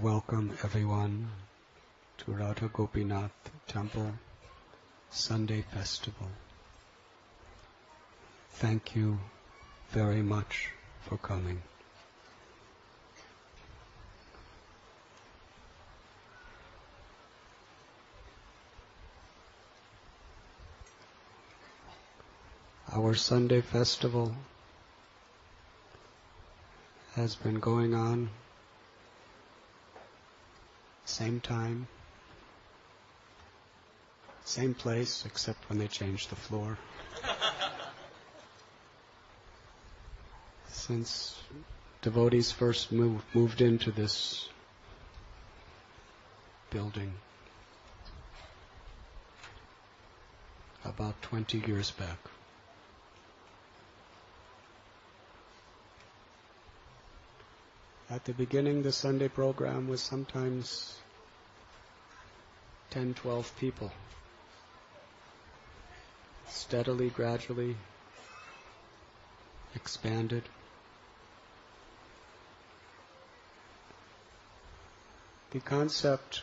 welcome everyone to Radha Gopinath Temple Sunday Festival. Thank you very much for coming. Our Sunday Festival has been going on same time, same place, except when they changed the floor. Since devotees first moved into this building about 20 years back. At the beginning, the Sunday program was sometimes 10, 12 people. Steadily, gradually expanded. The concept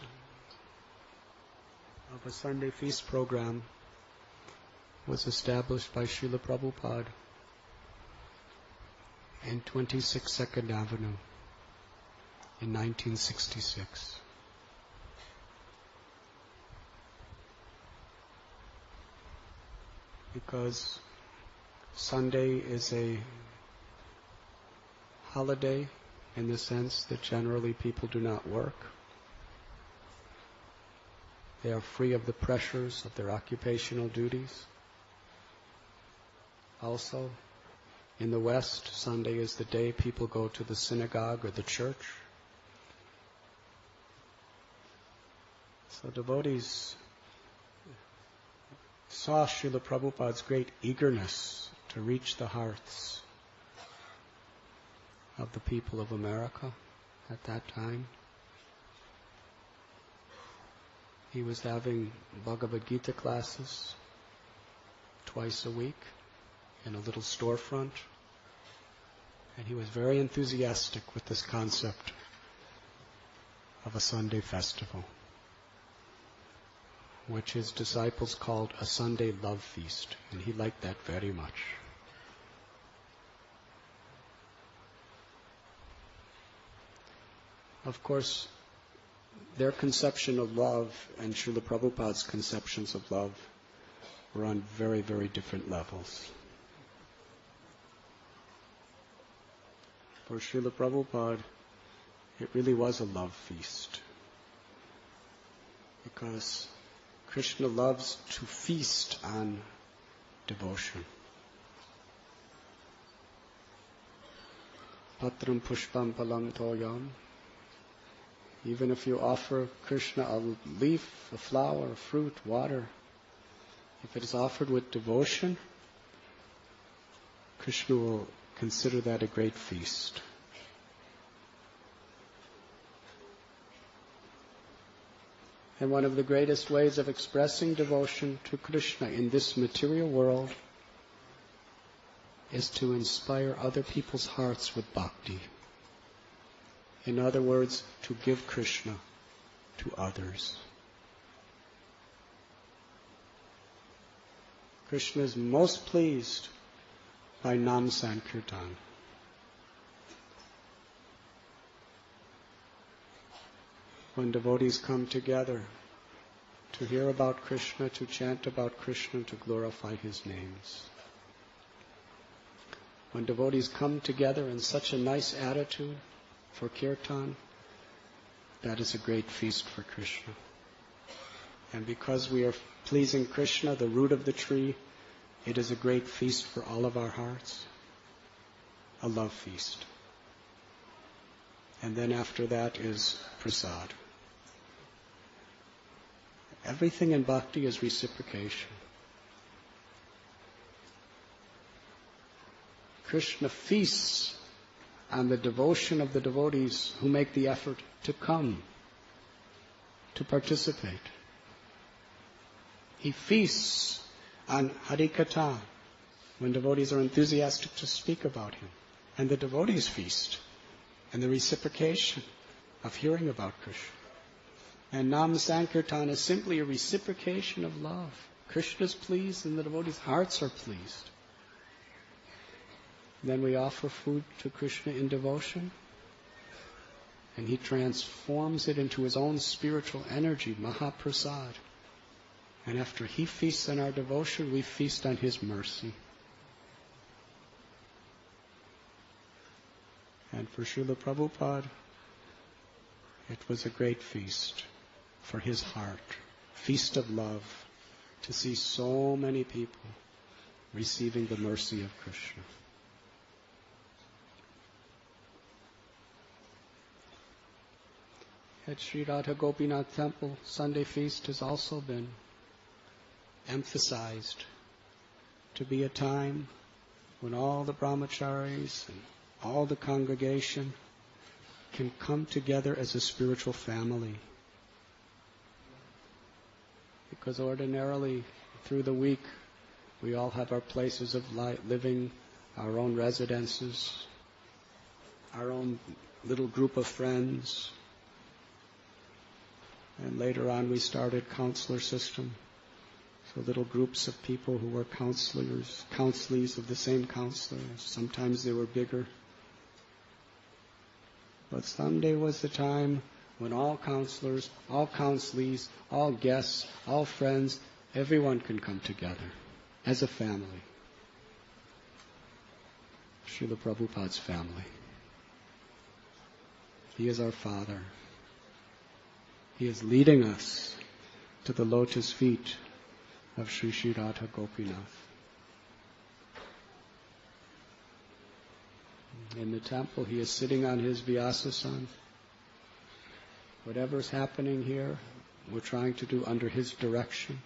of a Sunday feast program was established by Srila Prabhupada in 26 Second Avenue in 1966. Because Sunday is a holiday in the sense that generally people do not work. They are free of the pressures of their occupational duties. Also, in the West, Sunday is the day people go to the synagogue or the church. So devotees saw Srila Prabhupada's great eagerness to reach the hearts of the people of America at that time. He was having Bhagavad Gita classes twice a week in a little storefront, and he was very enthusiastic with this concept of a Sunday festival, which his disciples called a Sunday love feast, and he liked that very much. Of course, their conception of love and Srila Prabhupada's conceptions of love were on very, very different levels. For Srila Prabhupada, it really was a love feast, because Krishna loves to feast on devotion. Patram pushpam palam toyam. Even if you offer Krishna a leaf, a flower, a fruit, water, if it is offered with devotion, Krishna will consider that a great feast. And one of the greatest ways of expressing devotion to Krishna in this material world is to inspire other people's hearts with bhakti. In other words, to give Krishna to others. Krishna is most pleased by Nam Sankirtan. When devotees come together to hear about Krishna, to chant about Krishna, to glorify His names. When devotees come together in such a nice attitude for kirtan, that is a great feast for Krishna. And because we are pleasing Krishna, the root of the tree, it is a great feast for all of our hearts, a love feast. And then after that is prasad. Everything in bhakti is reciprocation. Krishna feasts on the devotion of the devotees who make the effort to come, to participate. He feasts on Harikatha, when devotees are enthusiastic to speak about Him. And the devotees feast, and the reciprocation of hearing about Krishna. And Nam Sankirtan is simply a reciprocation of love. Krishna is pleased and the devotees' hearts are pleased. Then we offer food to Krishna in devotion, and he transforms it into his own spiritual energy, Mahaprasad. And after he feasts on our devotion, we feast on his mercy. And for Srila Prabhupada, it was a great feast for his heart, feast of love, to see so many people receiving the mercy of Krishna. At Sri Radha Gopinath Temple, Sunday feast has also been emphasized to be a time when all the brahmacharis and all the congregation can come together as a spiritual family. Because ordinarily, through the week, we all have our places of living, our own residences, our own little group of friends. And later on we started counselor system. So little groups of people who were counselees of the same counselor. Sometimes they were bigger. But Sunday was the time when all counselors, all counselees, all guests, all friends, everyone can come together as a family. Srila Prabhupada's family. He is our Father. He is leading us to the lotus feet of Sri Sri Radha Gopinath. In the temple, he is sitting on his Vyasasan. Whatever's happening here, we're trying to do under his direction,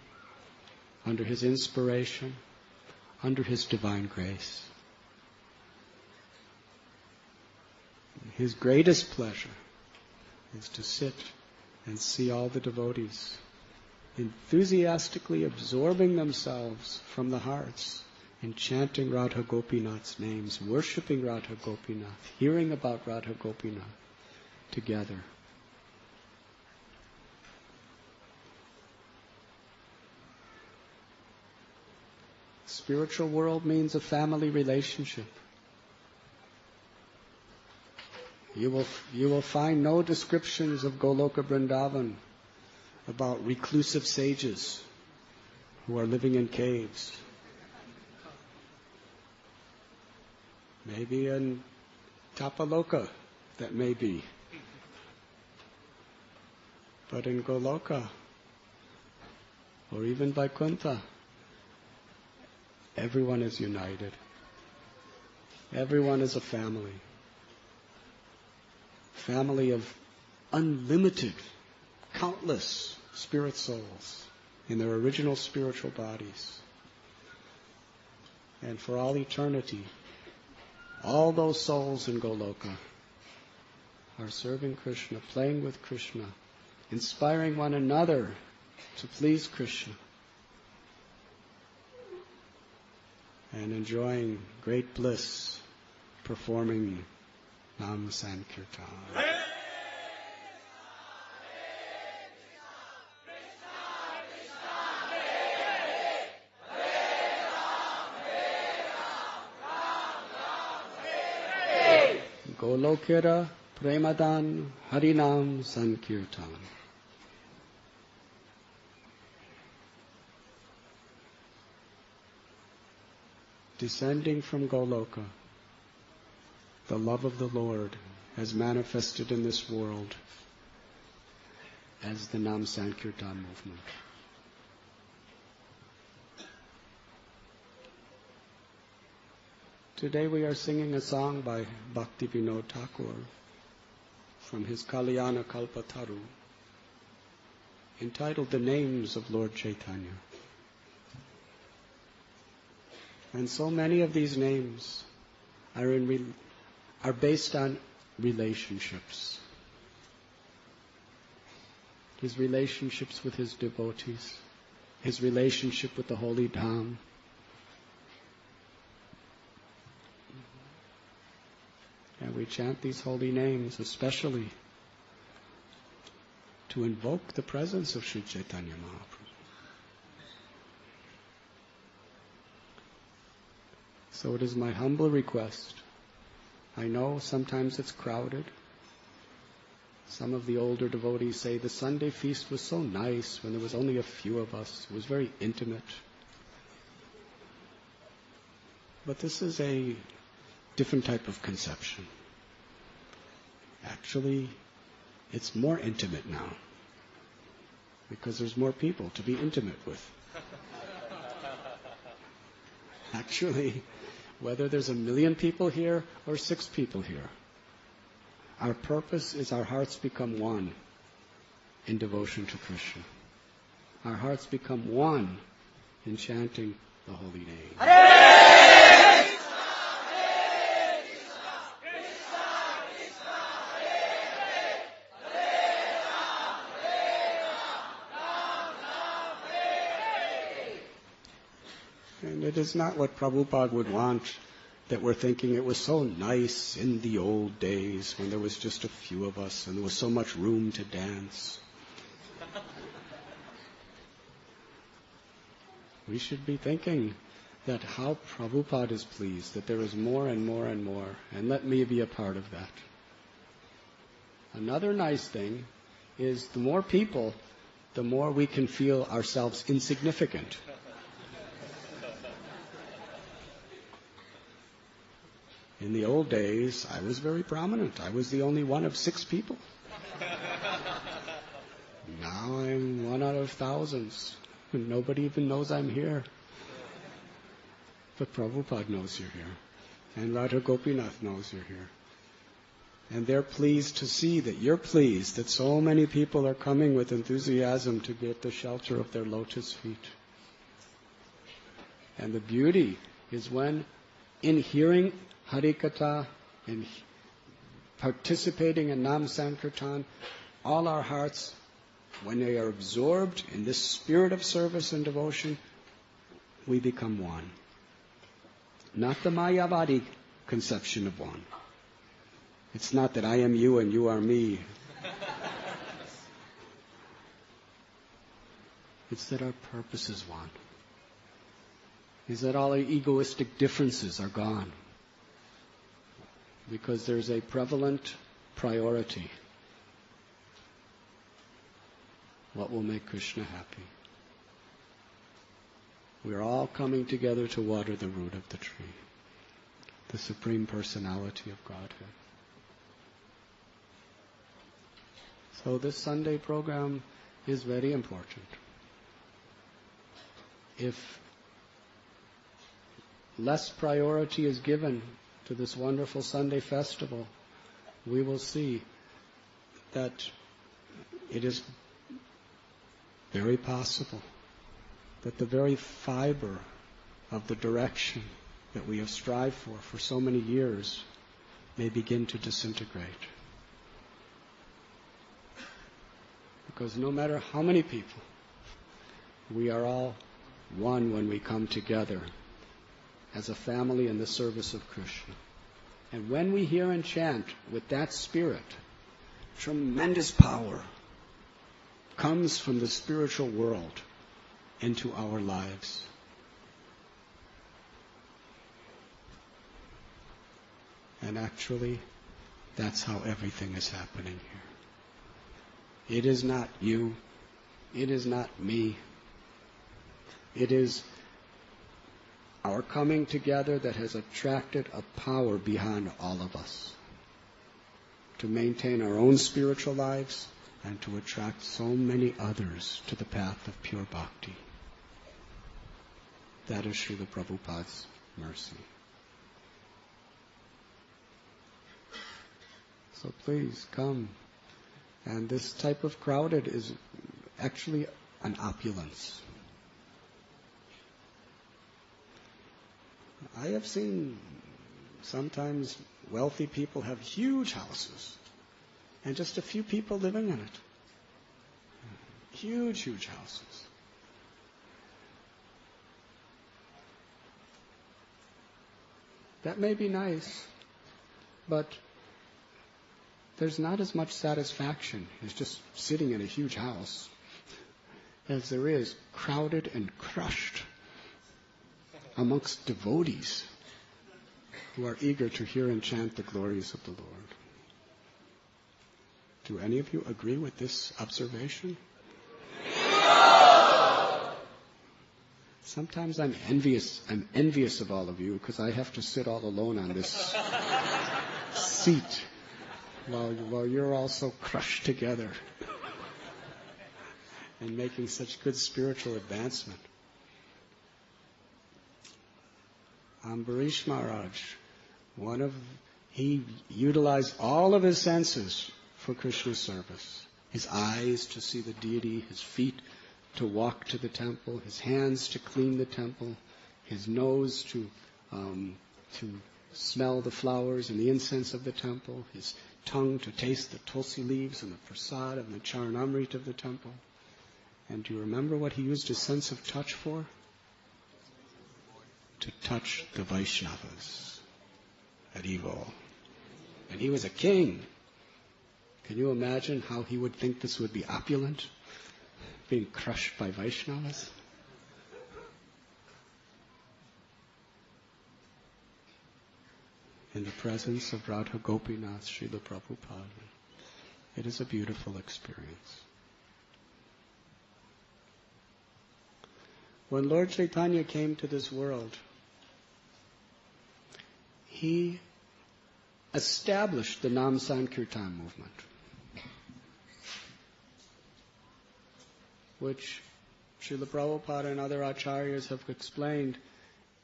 under his inspiration, under his divine grace. His greatest pleasure is to sit and see all the devotees enthusiastically absorbing themselves from the hearts in chanting Radha Gopinath's names, worshipping Radha Gopinath, hearing about Radha Gopinath together. Spiritual world means a family relationship. You will find no descriptions of Goloka Vrindavan about reclusive sages who are living in caves. Maybe in Tapaloka, that may be. But in Goloka, or even Vaikuntha, everyone is united. Everyone is a family. Family of unlimited, countless spirit souls in their original spiritual bodies. And for all eternity, all those souls in Goloka are serving Krishna, playing with Krishna, inspiring one another to please Krishna, and enjoying great bliss performing Nam Sankirtan. Golokera Premadan Harinam Sankirtan. Descending from Goloka, the love of the Lord has manifested in this world as the Nam Sankirtan movement. Today we are singing a song by Bhakti Vinod Thakur from his Kalyana Kalpataru entitled The Names of Lord Chaitanya. And so many of these names are based on relationships. His relationships with his devotees, his relationship with the holy Dham. And we chant these holy names, especially to invoke the presence of Sri Chaitanya Mahaprabhu. So it is my humble request. I know sometimes it's crowded. Some of the older devotees say the Sunday feast was so nice when there was only a few of us. It was very intimate. But this is a different type of conception. Actually, it's more intimate now because there's more people to be intimate with. Actually, whether there's 1 million people here or 6 people here, our purpose is our hearts become one in devotion to Krishna. Our hearts become one in chanting the holy name. Hare Krishna, Hare Krishna, Krishna Krishna, Hare Hare, Hare Ram, Ram Hare Hare. And it is not what Prabhupada would want, that we're thinking it was so nice in the old days when there was just a few of us and there was so much room to dance. We should be thinking that how Prabhupada is pleased, that there is more and more and more, and let me be a part of that. Another nice thing is the more people, the more we can feel ourselves insignificant. In the old days, I was very prominent. I was the only one of 6 people. Now I'm one out of thousands. And nobody even knows I'm here. But Prabhupada knows you're here. And Radha Gopinath knows you're here. And they're pleased to see that you're pleased, that so many people are coming with enthusiasm to get the shelter of their lotus feet. And the beauty is when, in hearing Harikatha and participating in Nam Sankirtan, all our hearts, when they are absorbed in this spirit of service and devotion, we become one. Not the Mayavadi conception of one. It's not that I am you and you are me. It's that our purpose is one. It's that all our egoistic differences are gone. Because there's a prevalent priority. What will make Krishna happy? We are all coming together to water the root of the tree, the Supreme Personality of Godhead. So this Sunday program is very important. If less priority is given to this wonderful Sunday festival, we will see that it is very possible that the very fiber of the direction that we have strived for so many years may begin to disintegrate. Because no matter how many people, we are all one when we come together as a family in the service of Krishna. And when we hear and chant with that spirit, tremendous power comes from the spiritual world into our lives. And actually, that's how everything is happening here. It is not you. It is not me. It is our coming together that has attracted a power behind all of us to maintain our own spiritual lives and to attract so many others to the path of pure bhakti. That is Srila Prabhupada's mercy. So please come. And this type of crowded is actually an opulence. I have seen sometimes wealthy people have huge houses and just a few people living in it. Huge, huge houses. That may be nice, but there's not as much satisfaction as just sitting in a huge house as there is crowded and crushed amongst devotees who are eager to hear and chant the glories of the Lord. Do any of you agree with this observation? Sometimes I'm envious of all of you because I have to sit all alone on this seat while you're all so crushed together and making such good spiritual advancement. Ambarish Maharaj, he utilized all of his senses for Krishna's service. His eyes to see the deity, his feet to walk to the temple, his hands to clean the temple, his nose to smell the flowers and the incense of the temple, his tongue to taste the tulsi leaves and the prasad and the charanamrita of the temple. And do you remember what he used his sense of touch for? To touch the Vaishnavas at Evo. And he was a king. Can you imagine how he would think this would be opulent? Being crushed by Vaishnavas? In the presence of Radha Gopinath, Srila Prabhupada. It is a beautiful experience. When Lord Chaitanya came to this world, he established the Nam Sankirtan movement, which Srila Prabhupada and other acharyas have explained,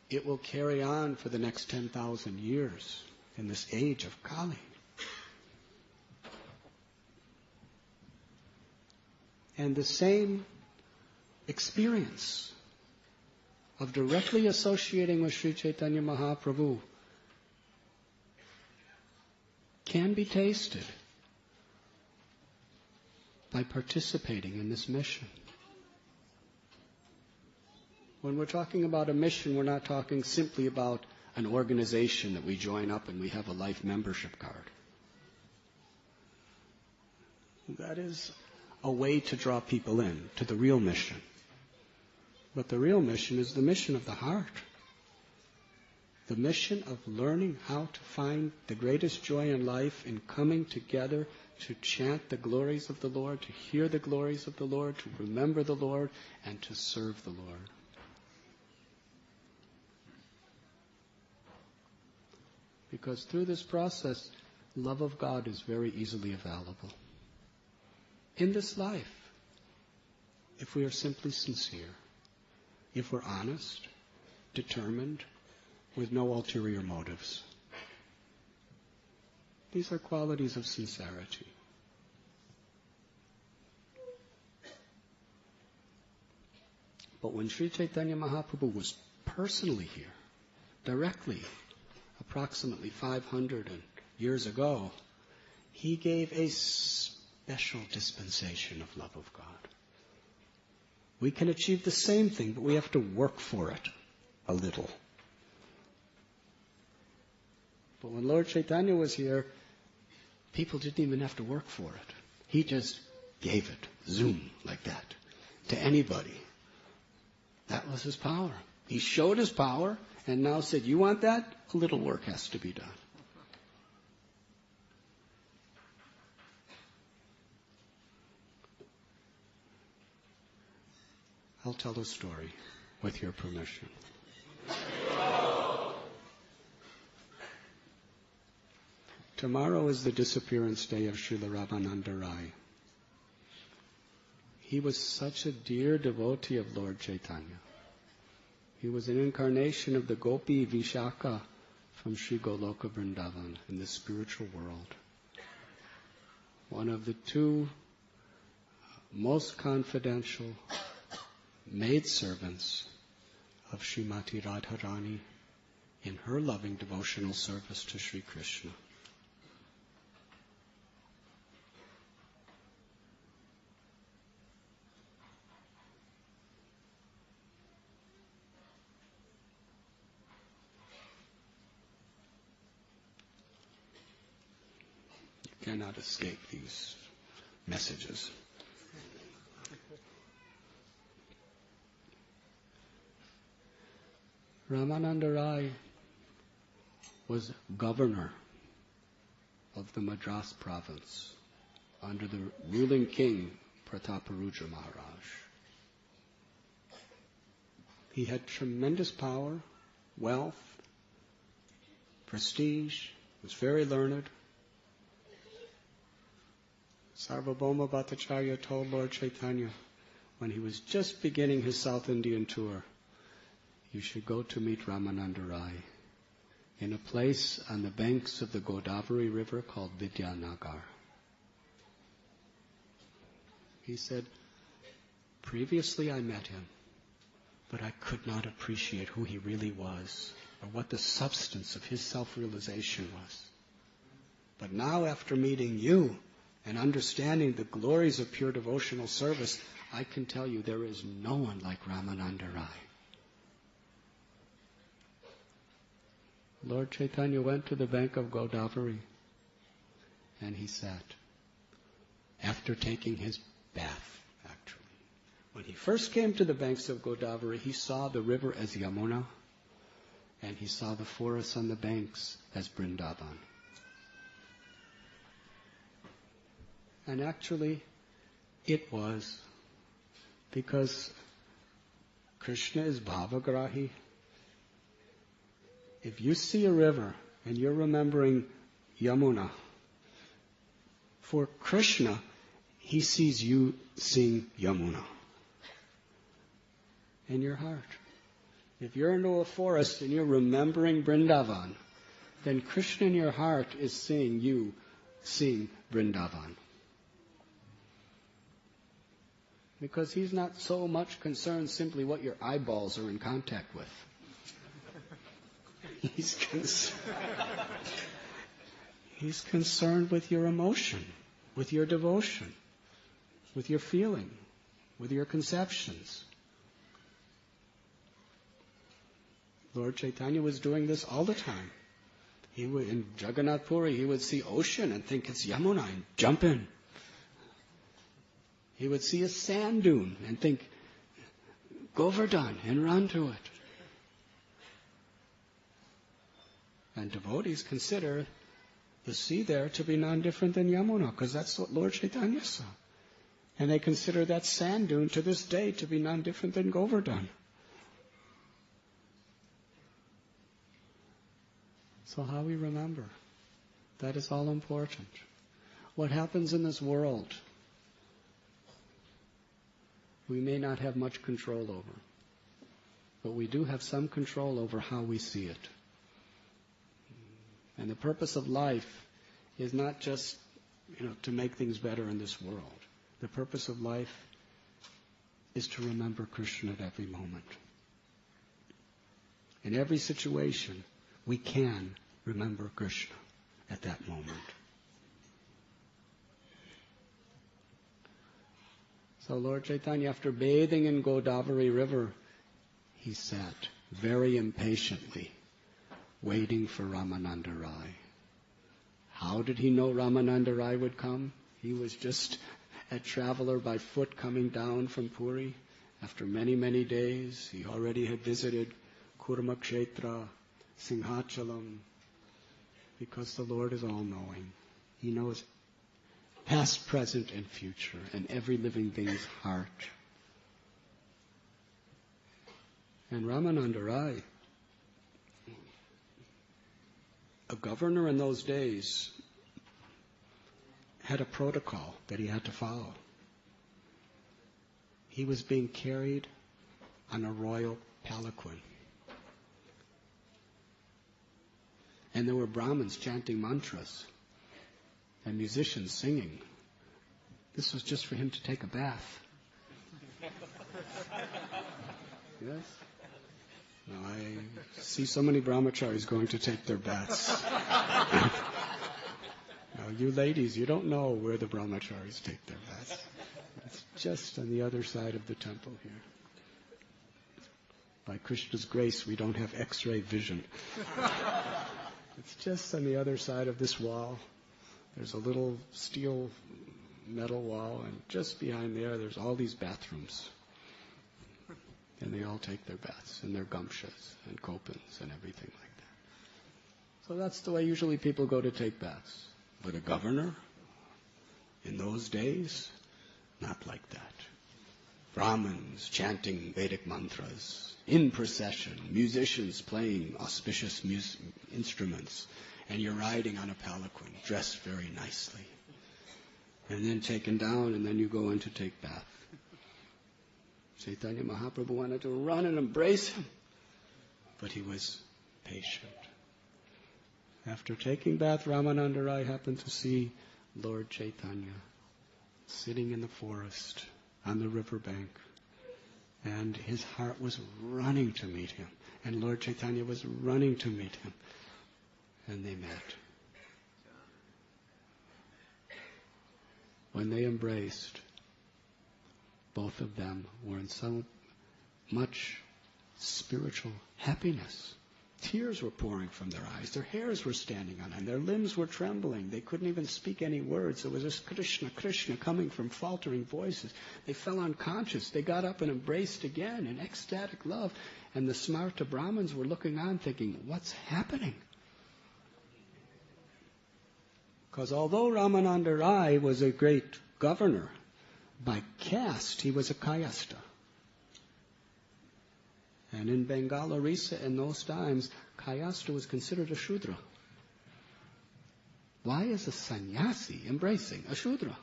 it will carry on for the next 10,000 years in this age of Kali. And the same experience of directly associating with Sri Chaitanya Mahaprabhu can be tasted by participating in this mission. When we're talking about a mission, we're not talking simply about an organization that we join up and we have a life membership card. That is a way to draw people in to the real mission. But the real mission is the mission of the heart. The mission of learning how to find the greatest joy in life in coming together to chant the glories of the Lord, to hear the glories of the Lord, to remember the Lord, and to serve the Lord. Because through this process, love of God is very easily available. In this life, if we are simply sincere, if we're honest, determined, with no ulterior motives. These are qualities of sincerity. But when Sri Chaitanya Mahaprabhu was personally here, directly, approximately 500 years ago, he gave a special dispensation of love of God. We can achieve the same thing, but we have to work for it a little. But when Lord Chaitanya was here, people didn't even have to work for it. He just gave it, zoom, like that, to anybody. That was his power. He showed his power and now said, you want that? A little work has to be done. I'll tell a story with your permission. Tomorrow is the disappearance day of Srila Ramananda Rai. He was such a dear devotee of Lord Chaitanya. He was an incarnation of the Gopi Vishaka from Sri Goloka Vrindavan in the spiritual world. One of the two most confidential maidservants of Srimati Radharani in her loving devotional service to Sri Krishna. cannot escape these messages. Ramananda Rai was governor of the Madras province under the ruling king Prataparudra Maharaj. He had tremendous power, wealth, prestige, was very learned. Sarvabhauma Bhattacharya told Lord Chaitanya when he was just beginning his South Indian tour, you should go to meet Ramananda Rai in a place on the banks of the Godavari River called Vidyanagar. He said, previously I met him, but I could not appreciate who he really was or what the substance of his self-realization was. But now, after meeting you and understanding the glories of pure devotional service, I can tell you there is no one like Ramananda Rai. Lord Chaitanya went to the bank of Godavari and he sat after taking his bath, actually. When he first came to the banks of Godavari, he saw the river as Yamuna and he saw the forests on the banks as Vrindavan. And actually, it was because Krishna is bhavagrahi. If you see a river and you're remembering Yamuna, for Krishna, he sees you seeing Yamuna in your heart. If you're into a forest and you're remembering Vrindavan, then Krishna in your heart is seeing you seeing Vrindavan. Because he's not so much concerned simply what your eyeballs are in contact with. He's concerned with your emotion, with your devotion, with your feeling, with your conceptions. Lord Chaitanya was doing this all the time. He would, in Jagannath Puri, he would see ocean and think it's Yamuna and jump in. He would see a sand dune and think, Govardhan, and run to it. And devotees consider the sea there to be non-different than Yamuna, because that's what Lord Chaitanya saw. And they consider that sand dune to this day to be non-different than Govardhan. So how we remember, that is all important. What happens in this world, we may not have much control over, but we do have some control over how we see it. And the purpose of life is not just, to make things better in this world. The purpose of life is to remember Krishna at every moment. In every situation, we can remember Krishna at that moment. So Lord Chaitanya, after bathing in Godavari River, he sat very impatiently, waiting for Ramananda Rai. How did he know Ramananda Rai would come? He was just a traveler by foot coming down from Puri. After many, many days, he already had visited Kurmakshetra, Singhachalam, because the Lord is all-knowing. He knows past, present, and future, and every living being's heart. And Ramananda Rai, a governor in those days, had a protocol that he had to follow. He was being carried on a royal palanquin. And there were Brahmins chanting mantras and musicians singing. This was just for him to take a bath. Yes? Now I see so many brahmacharis going to take their baths. Now you ladies, you don't know where the brahmacharis take their baths. It's just on the other side of the temple here. By Krishna's grace, we don't have X-ray vision. It's just on the other side of this wall. There's a little steel metal wall, and just behind there's all these bathrooms. And they all take their baths in their gumshas and kopans and everything like that. So that's the way usually people go to take baths. But a governor, in those days, not like that. Brahmins chanting Vedic mantras, in procession, musicians playing auspicious instruments, and you're riding on a palanquin, dressed very nicely. And then taken down, and then you go in to take bath. Chaitanya Mahaprabhu wanted to run and embrace him, but he was patient. After taking bath, Ramananda Rai happened to see Lord Chaitanya sitting in the forest on the riverbank, and his heart was running to meet him, and Lord Chaitanya was running to meet him, and they met. When they embraced, both of them were in so much spiritual happiness. Tears were pouring from their eyes. Their hairs were standing on end. Their limbs were trembling. They couldn't even speak any words. It was just Krishna, Krishna coming from faltering voices. They fell unconscious. They got up and embraced again in ecstatic love. And the Smarta Brahmins were looking on thinking, what's happening? Because although Ramananda Rai was a great governor, by caste he was a Kayasta. And in Bengal, Orissa, in those times, Kayasta was considered a Shudra. Why is a sannyasi embracing a Shudra?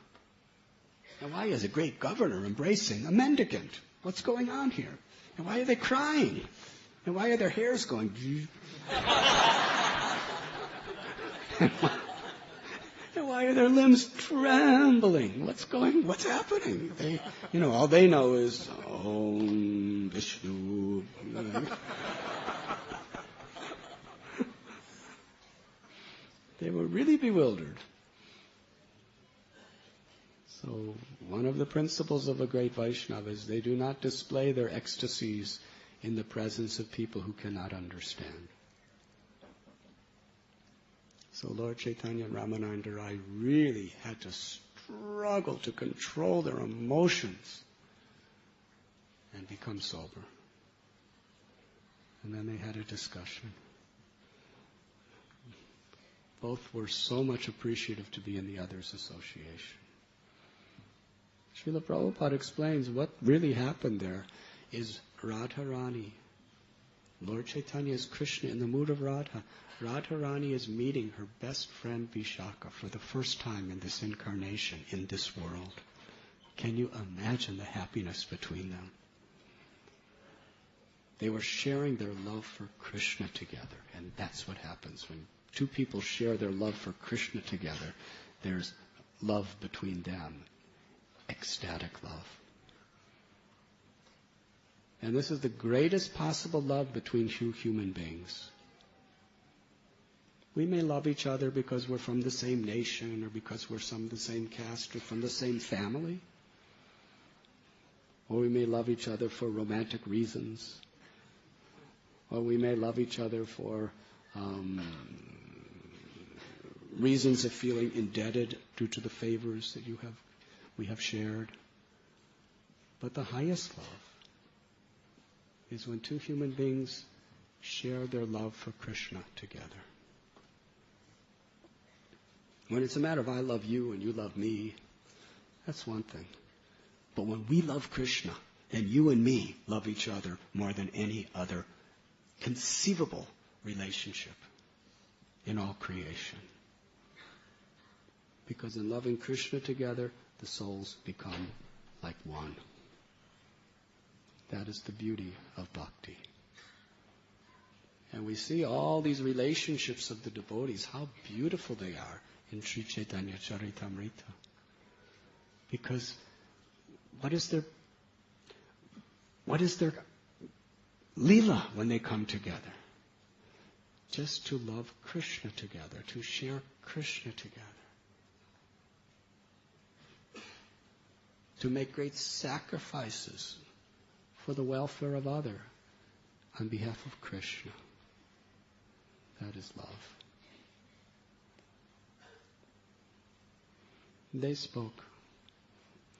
And why is a great governor embracing a mendicant? What's going on here? And why are they crying? And why are their hairs going? And why are their limbs trembling? What's happening? All they know is Om Vishnu. They were really bewildered. So one of the principles of a great Vaishnava is they do not display their ecstasies in the presence of people who cannot understand. So Lord Chaitanya and Ramananda Rai really had to struggle to control their emotions and become sober. And then they had a discussion. Both were so much appreciative to be in the other's association. Srila Prabhupada explains what really happened there is Radharani. Lord Chaitanya is Krishna in the mood of Radha. Radharani is meeting her best friend Vishaka for the first time in this incarnation, in this world. Can you imagine the happiness between them? They were sharing their love for Krishna together, and that's what happens. When two people share their love for Krishna together, there's love between them, ecstatic love. And this is the greatest possible love between two human beings. We may love each other because we're from the same nation, or because we're from the same caste, or from the same family. Or we may love each other for romantic reasons. Or we may love each other for reasons of feeling indebted due to the favors that we have shared. But the highest love is when two human beings share their love for Krishna together. When it's a matter of I love you and you love me, that's one thing. But when we love Krishna, then you and me love each other more than any other conceivable relationship in all creation. Because in loving Krishna together, the souls become like one. That is the beauty of bhakti. And we see all these relationships of the devotees, how beautiful they are in Sri Chaitanya Charitamrita. Because what is their lila when they come together? Just to love Krishna together, to share Krishna together. To make great sacrifices for the welfare of others on behalf of Krishna. That is love. They spoke.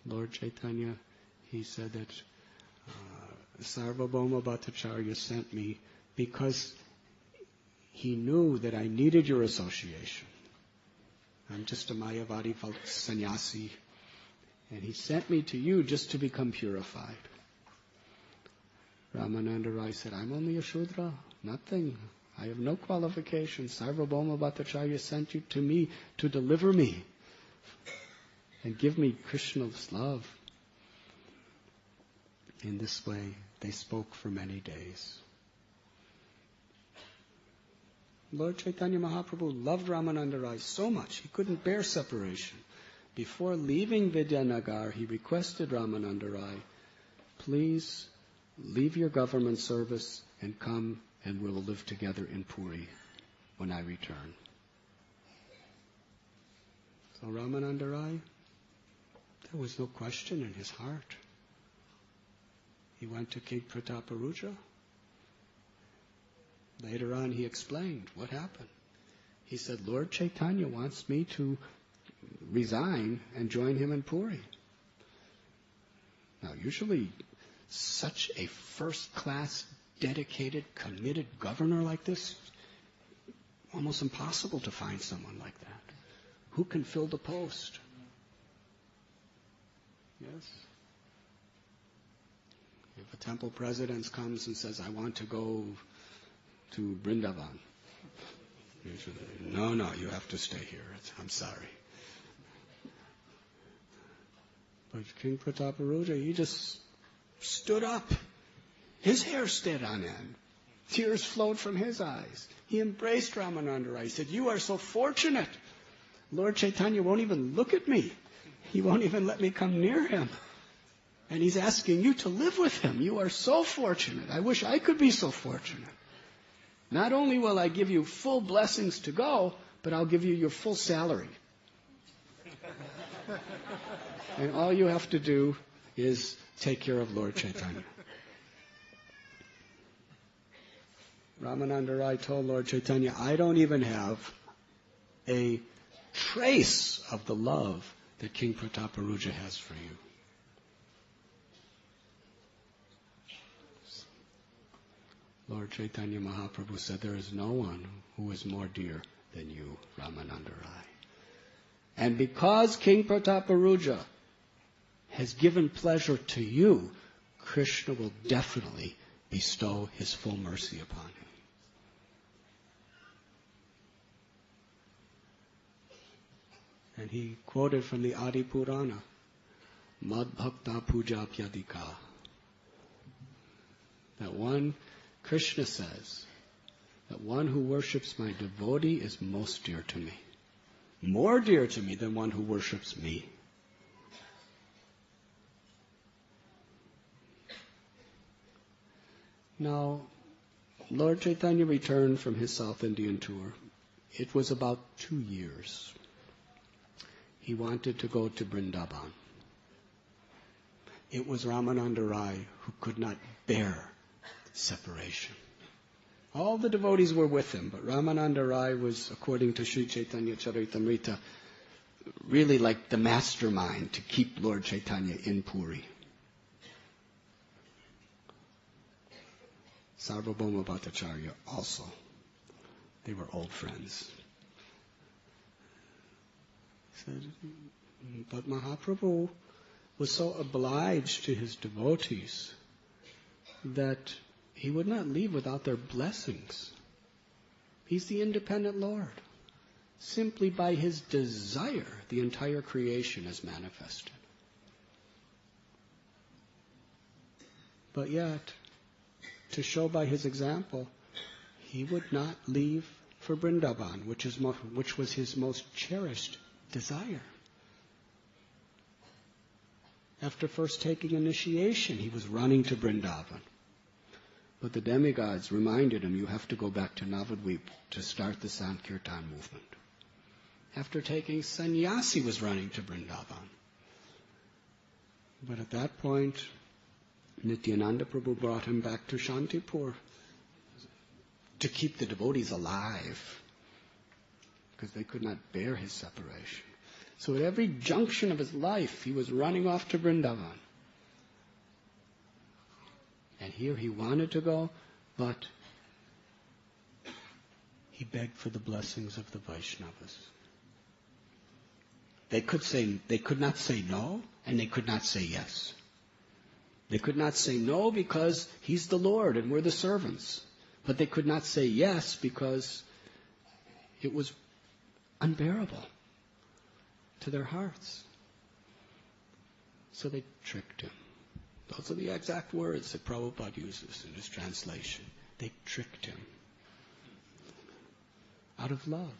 Lord Chaitanya, he said that Sarvabhauma Bhattacharya sent me because he knew that I needed your association. I'm just a Mayavadi sannyasi, and he sent me to you just to become purified. Ramananda Rai said, I'm only a Shudra, nothing. I have no qualifications. Sarvabhauma Bhattacharya sent you to me to deliver me and give me Krishna's love. In this way, they spoke for many days. Lord Chaitanya Mahaprabhu loved Ramananda Rai so much, he couldn't bear separation. Before leaving Vidyanagar, he requested Ramananda Rai, please leave your government service and come and we will live together in Puri when I return. So Ramananda Rai, there was no question in his heart. He went to King Prataparuja. Later on he explained what happened. He said, Lord Chaitanya wants me to resign and join him in Puri. Now usually such a first-class, dedicated, committed governor like this, almost impossible to find someone like that. Who can fill the post? Yes? If a temple president comes and says, I want to go to Vrindavan, usually, no, you have to stay here. I'm sorry. But King Prataparuja, he just stood up. His hair stood on end. Tears flowed from his eyes. He embraced Ramananda Rai. He said, you are so fortunate. Lord Chaitanya won't even look at me. He won't even let me come near him. And he's asking you to live with him. You are so fortunate. I wish I could be so fortunate. Not only will I give you full blessings to go, but I'll give you your full salary. And all you have to do is take care of Lord Chaitanya. Ramananda Rai told Lord Chaitanya, I don't even have a trace of the love that King Prataparuja has for you. Lord Chaitanya Mahaprabhu said, there is no one who is more dear than you, Ramananda Rai. And because King Prataparuja has given pleasure to you, Krishna will definitely bestow his full mercy upon him. And he quoted from the Adi Purana, Mad Bhakta Puja Pyadika. That one, Krishna says, that one who worships my devotee is most dear to me. More dear to me than one who worships me. Now, Lord Chaitanya returned from his South Indian tour. It was about 2 years. He wanted to go to Vrindavan. It was Ramananda Rai who could not bear separation. All the devotees were with him, but Ramananda Rai was, according to Sri Chaitanya Charitamrita, really like the mastermind to keep Lord Chaitanya in Puri. Sarvabhauma Bhattacharya also. They were old friends. But Mahaprabhu was so obliged to his devotees that he would not leave without their blessings. He's the independent Lord. Simply by his desire, the entire creation is manifested. But yet, to show by his example, he would not leave for Vrindavan, which was his most cherished desire. After first taking initiation, he was running to Vrindavan. But the demigods reminded him, you have to go back to Navadvip to start the Sankirtan movement. After taking sannyas, he was running to Vrindavan. But at that point, Nityananda Prabhu brought him back to Shantipur to keep the devotees alive, because they could not bear his separation. So at every junction of his life, he was running off to Vrindavan. And here he wanted to go, but he begged for the blessings of the Vaishnavas. They could not say no, and they could not say yes. They could not say no because he's the Lord and we're the servants. But they could not say yes because it was unbearable to their hearts. So they tricked him. Those are the exact words that Prabhupada uses in his translation. They tricked him out of love.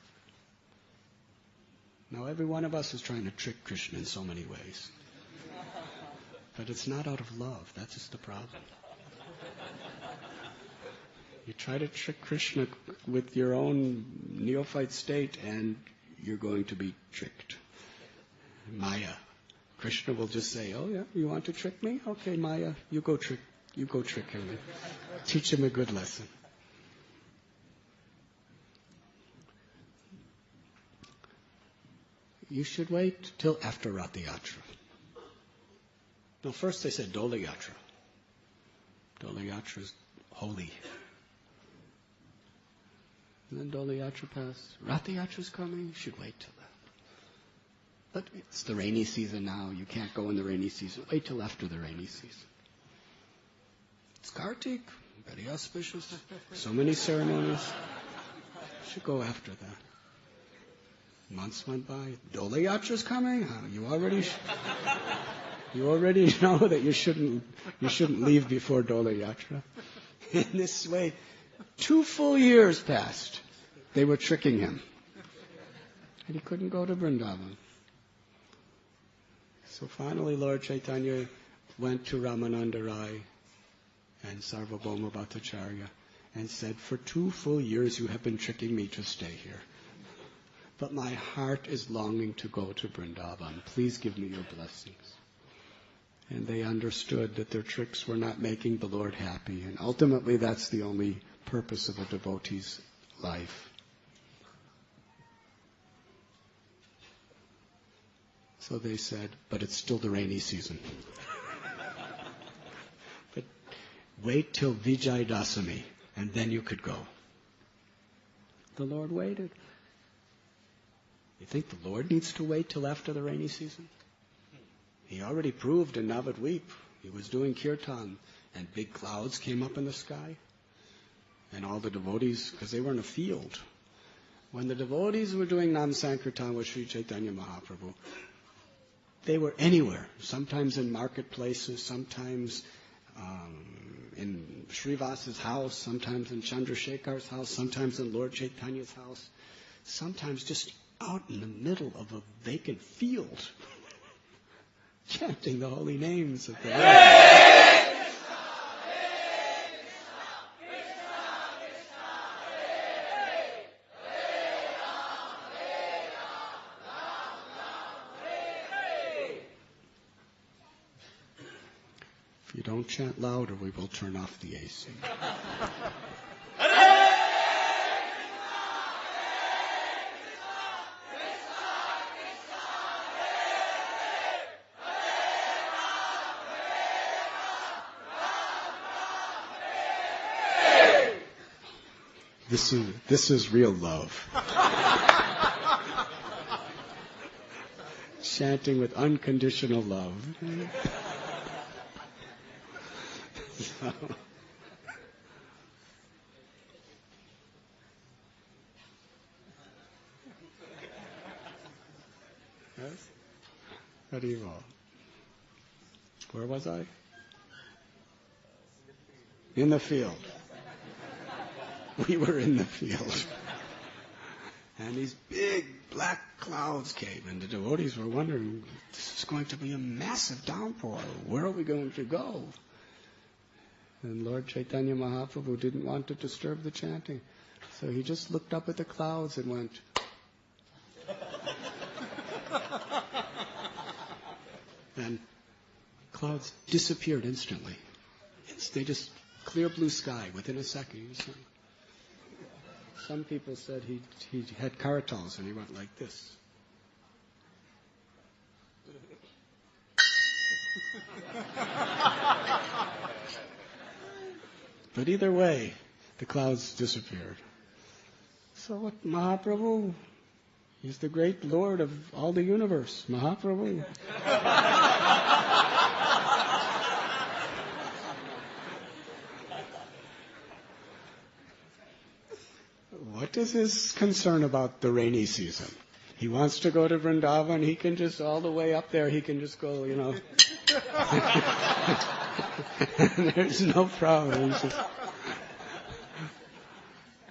Now every one of us is trying to trick Krishna in so many ways. But it's not out of love. That's just the problem. You try to trick Krishna with your own neophyte state and you're going to be tricked. Maya. Krishna will just say, oh yeah, you want to trick me? Okay, Maya, you go trick him. Teach him a good lesson. You should wait till after Rath Yatra. No, first they said Dola Yatra. Dola Yatra is holy. And then Dola Yatra passed. Rath Yatra is coming. You should wait till that. But it's the rainy season now. You can't go in the rainy season. Wait till after the rainy season. It's Kartik. Very auspicious. So many ceremonies. You should go after that. Months went by. Dola Yatra is coming. You already know that you shouldn't leave before Dola Yatra. In this way, 2 full years passed. They were tricking him. And he couldn't go to Vrindavan. So finally Lord Chaitanya went to Ramananda Rai and Sarvabhauma Bhattacharya and said, for 2 full years you have been tricking me to stay here. But my heart is longing to go to Vrindavan. Please give me your blessings. And they understood that their tricks were not making the Lord happy. And ultimately that's the only purpose of a devotee's life. So they said, but it's still the rainy season. But wait till Vijay Dasami, and then you could go. The Lord waited. You think the Lord needs to wait till after the rainy season? He already proved in Navadvip. He was doing kirtan, and big clouds came up in the sky. And all the devotees, because they were in a field. When the devotees were doing Nam Sankirtan with Sri Chaitanya Mahaprabhu, they were anywhere, sometimes in marketplaces, sometimes in Srivasa's house, sometimes in Chandrasekhar's house, sometimes in Lord Chaitanya's house, sometimes just out in the middle of a vacant field, chanting the holy names of the Lord. If you don't chant louder, we will turn off the AC. This is real love. Chanting with unconditional love. Yes? Haribo. Where was I? In the field. We were in the field. And these big black clouds came, and the devotees were wondering, this is going to be a massive downpour. Where are we going to go? And Lord Chaitanya Mahaprabhu didn't want to disturb the chanting. So he just looked up at the clouds and went, and clouds disappeared instantly. They just, clear blue sky within a second. Some people said he had karatals and he went like this. But either way, the clouds disappeared. So what, Mahaprabhu, he's the great Lord of all the universe. Mahaprabhu. What is his concern about the rainy season? He wants to go to Vrindavan, he can just, all the way up there, he can just go, There's no problem.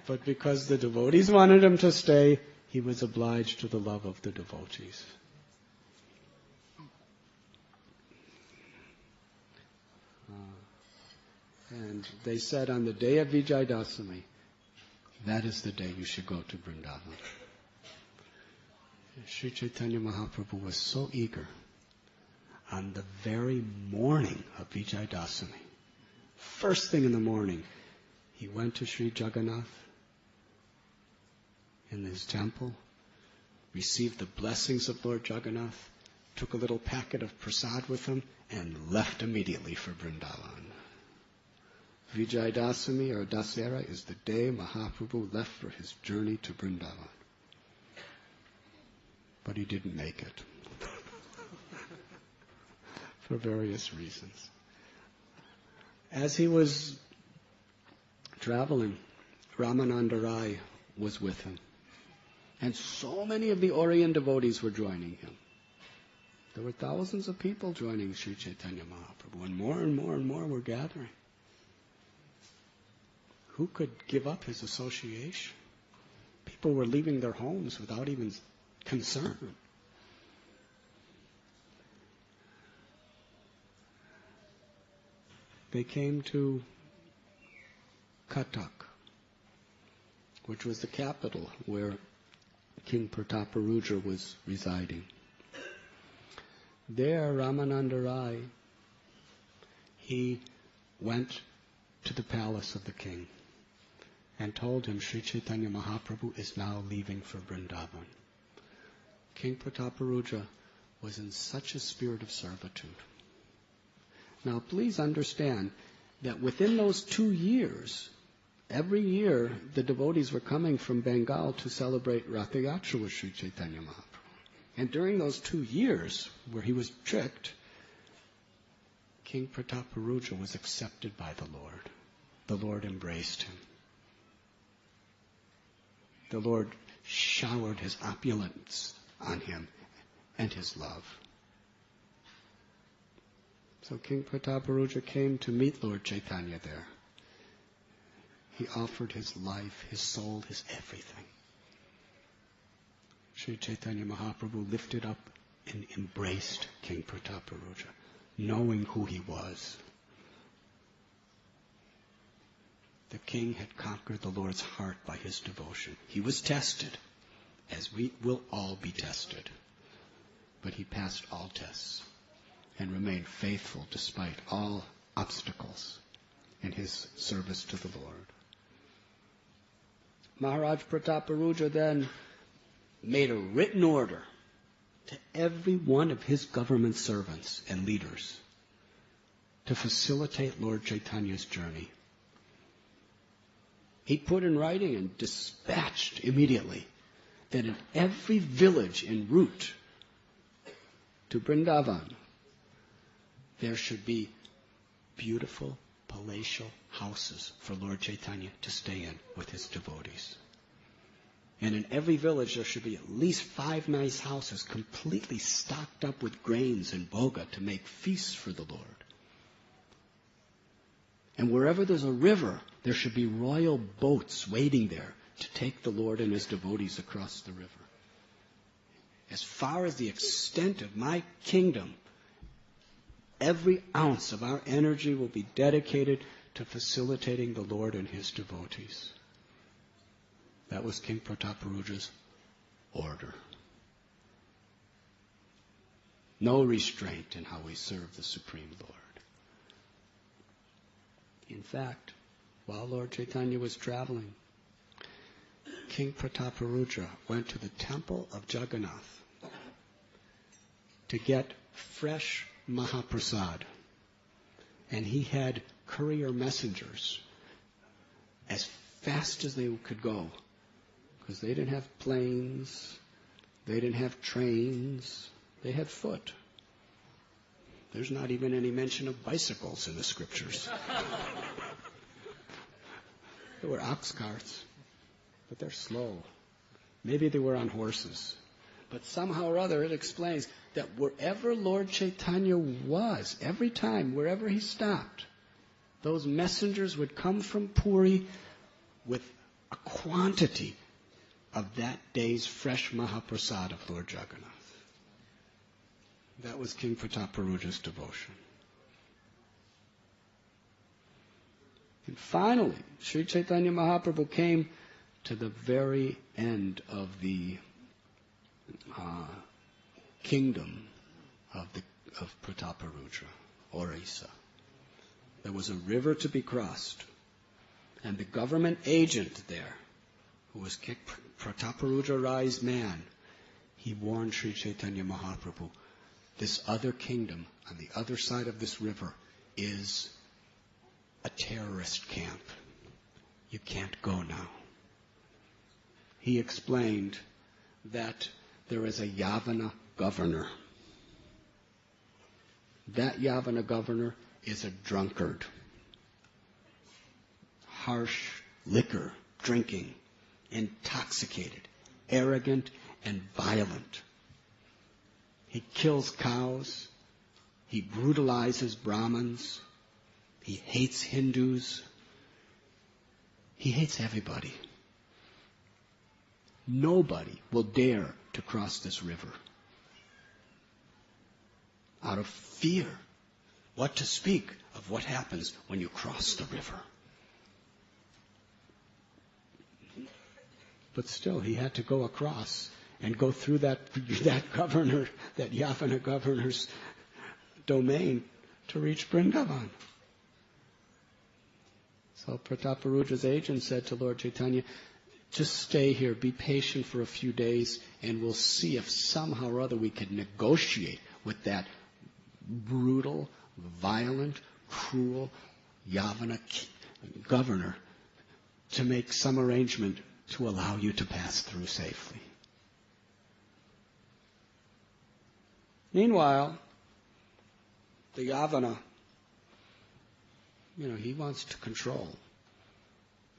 But because the devotees wanted him to stay, he was obliged to the love of the devotees. And they said on the day of Vijayadashami, that is the day you should go to Vrindavan. Sri Chaitanya Mahaprabhu was so eager. On the very morning of Vijayadashami, first thing in the morning, he went to Sri Jagannath in his temple, received the blessings of Lord Jagannath, took a little packet of prasad with him, and left immediately for Vrindavan. Vijayadashami or Dasera is the day Mahaprabhu left for his journey to Vrindavan. But he didn't make it. For various reasons. As he was traveling, Ramananda Rai was with him. And so many of the Orient devotees were joining him. There were thousands of people joining Sri Chaitanya Mahaprabhu, and more and more and more were gathering. Who could give up his association? People were leaving their homes without even concern. They came to Cuttack, which was the capital where King Prataparudra was residing. There, Ramananda Rai, he went to the palace of the king and told him Sri Chaitanya Mahaprabhu is now leaving for Vrindavan. King Prataparudra was in such a spirit of servitude. Now please understand that within those 2 years, every year the devotees were coming from Bengal to celebrate Ratha Yatra with Sri Chaitanya Mahaprabhu. And during those 2 years where he was tricked, King Prataparudra was accepted by the Lord. The Lord embraced him. The Lord showered his opulence on him and his love. So King Prataparudra came to meet Lord Chaitanya there. He offered his life, his soul, his everything. Sri Chaitanya Mahaprabhu lifted up and embraced King Prataparudra, knowing who he was. The king had conquered the Lord's heart by his devotion. He was tested, as we will all be tested. But he passed all tests and remained faithful despite all obstacles in his service to the Lord. Maharaj Prataparudra then made a written order to every one of his government servants and leaders to facilitate Lord Chaitanya's journey. He put in writing and dispatched immediately that in every village en route to Vrindavan, there should be beautiful palatial houses for Lord Chaitanya to stay in with his devotees. And in every village there should be at least 5 nice houses completely stocked up with grains and bhoga to make feasts for the Lord. And wherever there's a river, there should be royal boats waiting there to take the Lord and his devotees across the river. As far as the extent of my kingdom, every ounce of our energy will be dedicated to facilitating the Lord and his devotees. That was King Prataparudra's order. No restraint in how we serve the Supreme Lord. In fact, while Lord Chaitanya was traveling, King Prataparudra went to the temple of Jagannath to get fresh Mahaprasad. And he had courier messengers as fast as they could go. Because they didn't have planes, they didn't have trains, they had foot. There's not even any mention of bicycles in the scriptures. There were ox carts, but they're slow. Maybe they were on horses. But somehow or other it explains that wherever Lord Chaitanya was, every time, wherever he stopped, those messengers would come from Puri with a quantity of that day's fresh Mahaprasad of Lord Jagannath. That was King Prataparudra's devotion. And finally, Sri Chaitanya Mahaprabhu came to the very end of the kingdom of Prataparudra, Orissa. There was a river to be crossed, and the government agent there, who was Prataparudra Rai's man, he warned Sri Chaitanya Mahaprabhu, this other kingdom on the other side of this river is a terrorist camp. You can't go now. He explained that there is a Yavana governor. That Yavana governor is a drunkard. Harsh liquor, drinking, intoxicated, arrogant, and violent. He kills cows. He brutalizes Brahmins. He hates Hindus. He hates everybody. Nobody will dare to cross this river out of fear. What to speak of what happens when you cross the river. But still, he had to go across and go through that governor, that Yavana governor's domain to reach Vrindavan. So Prataparudra's agent said to Lord Chaitanya, just stay here, be patient for a few days, and we'll see if somehow or other we can negotiate with that brutal, violent, cruel Yavana governor to make some arrangement to allow you to pass through safely. Meanwhile, the Yavana, he wants to control.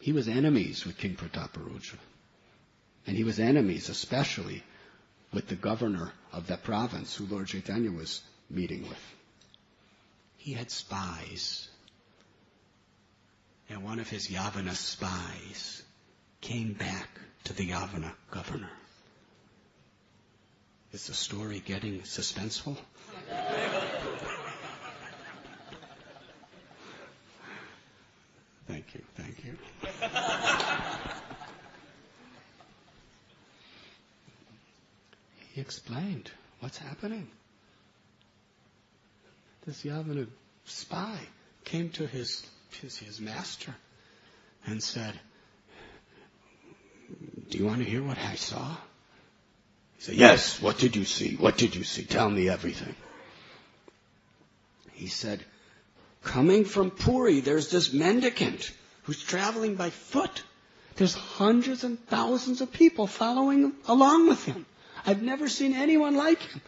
He was enemies with King Prataparudra. And he was enemies especially with the governor of that province who Lord Chaitanya was meeting with. He had spies. And one of his Yavana spies came back to the Yavana governor. Is the story getting suspenseful? Thank you. He explained what's happening. This Yavana spy came to his master and said, do you want to hear what I saw? He said, yes, what did you see? What did you see? Tell me everything. He said, coming from Puri, there's this mendicant who's traveling by foot. There's hundreds and thousands of people following along with him. I've never seen anyone like him.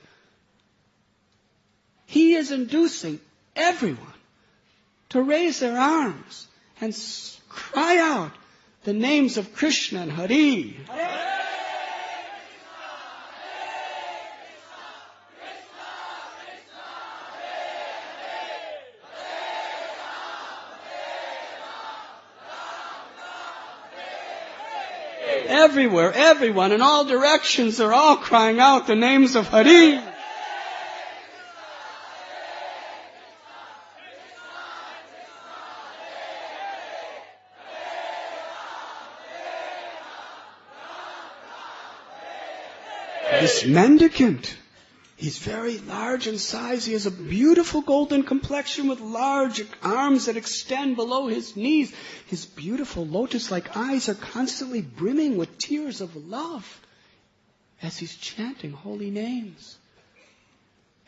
He is inducing everyone to raise their arms and cry out the names of Krishna and Hari. Everywhere, everyone, in all directions, they're all crying out the names of Hari. This mendicant, he's very large in size. He has a beautiful golden complexion with large arms that extend below his knees. His beautiful lotus-like eyes are constantly brimming with tears of love as he's chanting holy names.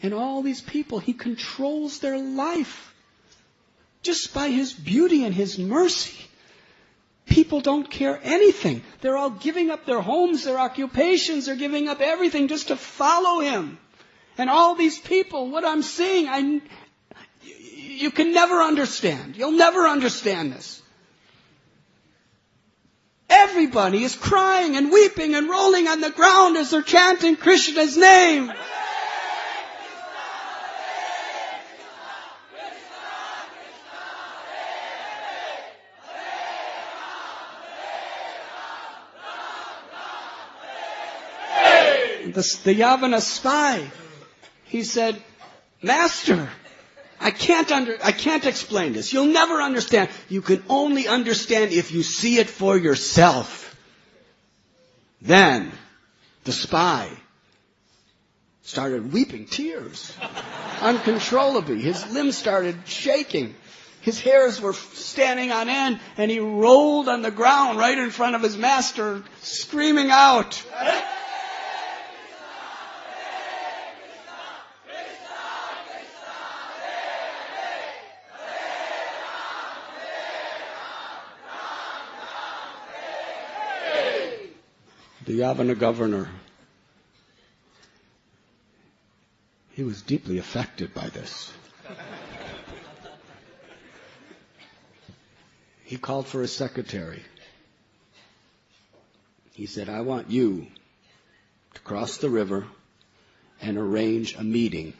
And all these people, He controls their life just by His beauty and His mercy. People don't care anything. They're all giving up their homes, their occupations, they're giving up everything just to follow Him. And all these people, what I'm seeing, you can never understand. You'll never understand this. Everybody is crying and weeping and rolling on the ground as they're chanting Krishna's name. The Yavana spy, he said, Master, I can't explain this. You'll never understand. You can only understand if you see it for yourself. Then the spy started weeping tears uncontrollably. His limbs started shaking. His hairs were standing on end, and he rolled on the ground right in front of his master, screaming out. The Yavana governor, he was deeply affected by this. He called for his secretary. He said, I want you to cross the river and arrange a meeting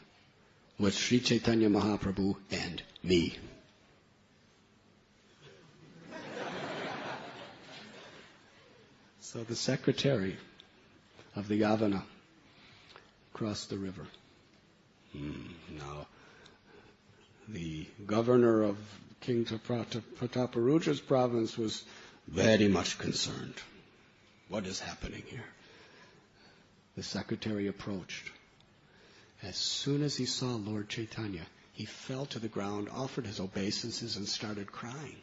with Sri Chaitanya Mahaprabhu and me. So the secretary of the Yavana crossed the river. Now, the governor of King Prataparudra's province was very much concerned. What is happening here? The secretary approached. As soon as he saw Lord Chaitanya, he fell to the ground, offered his obeisances, and started crying.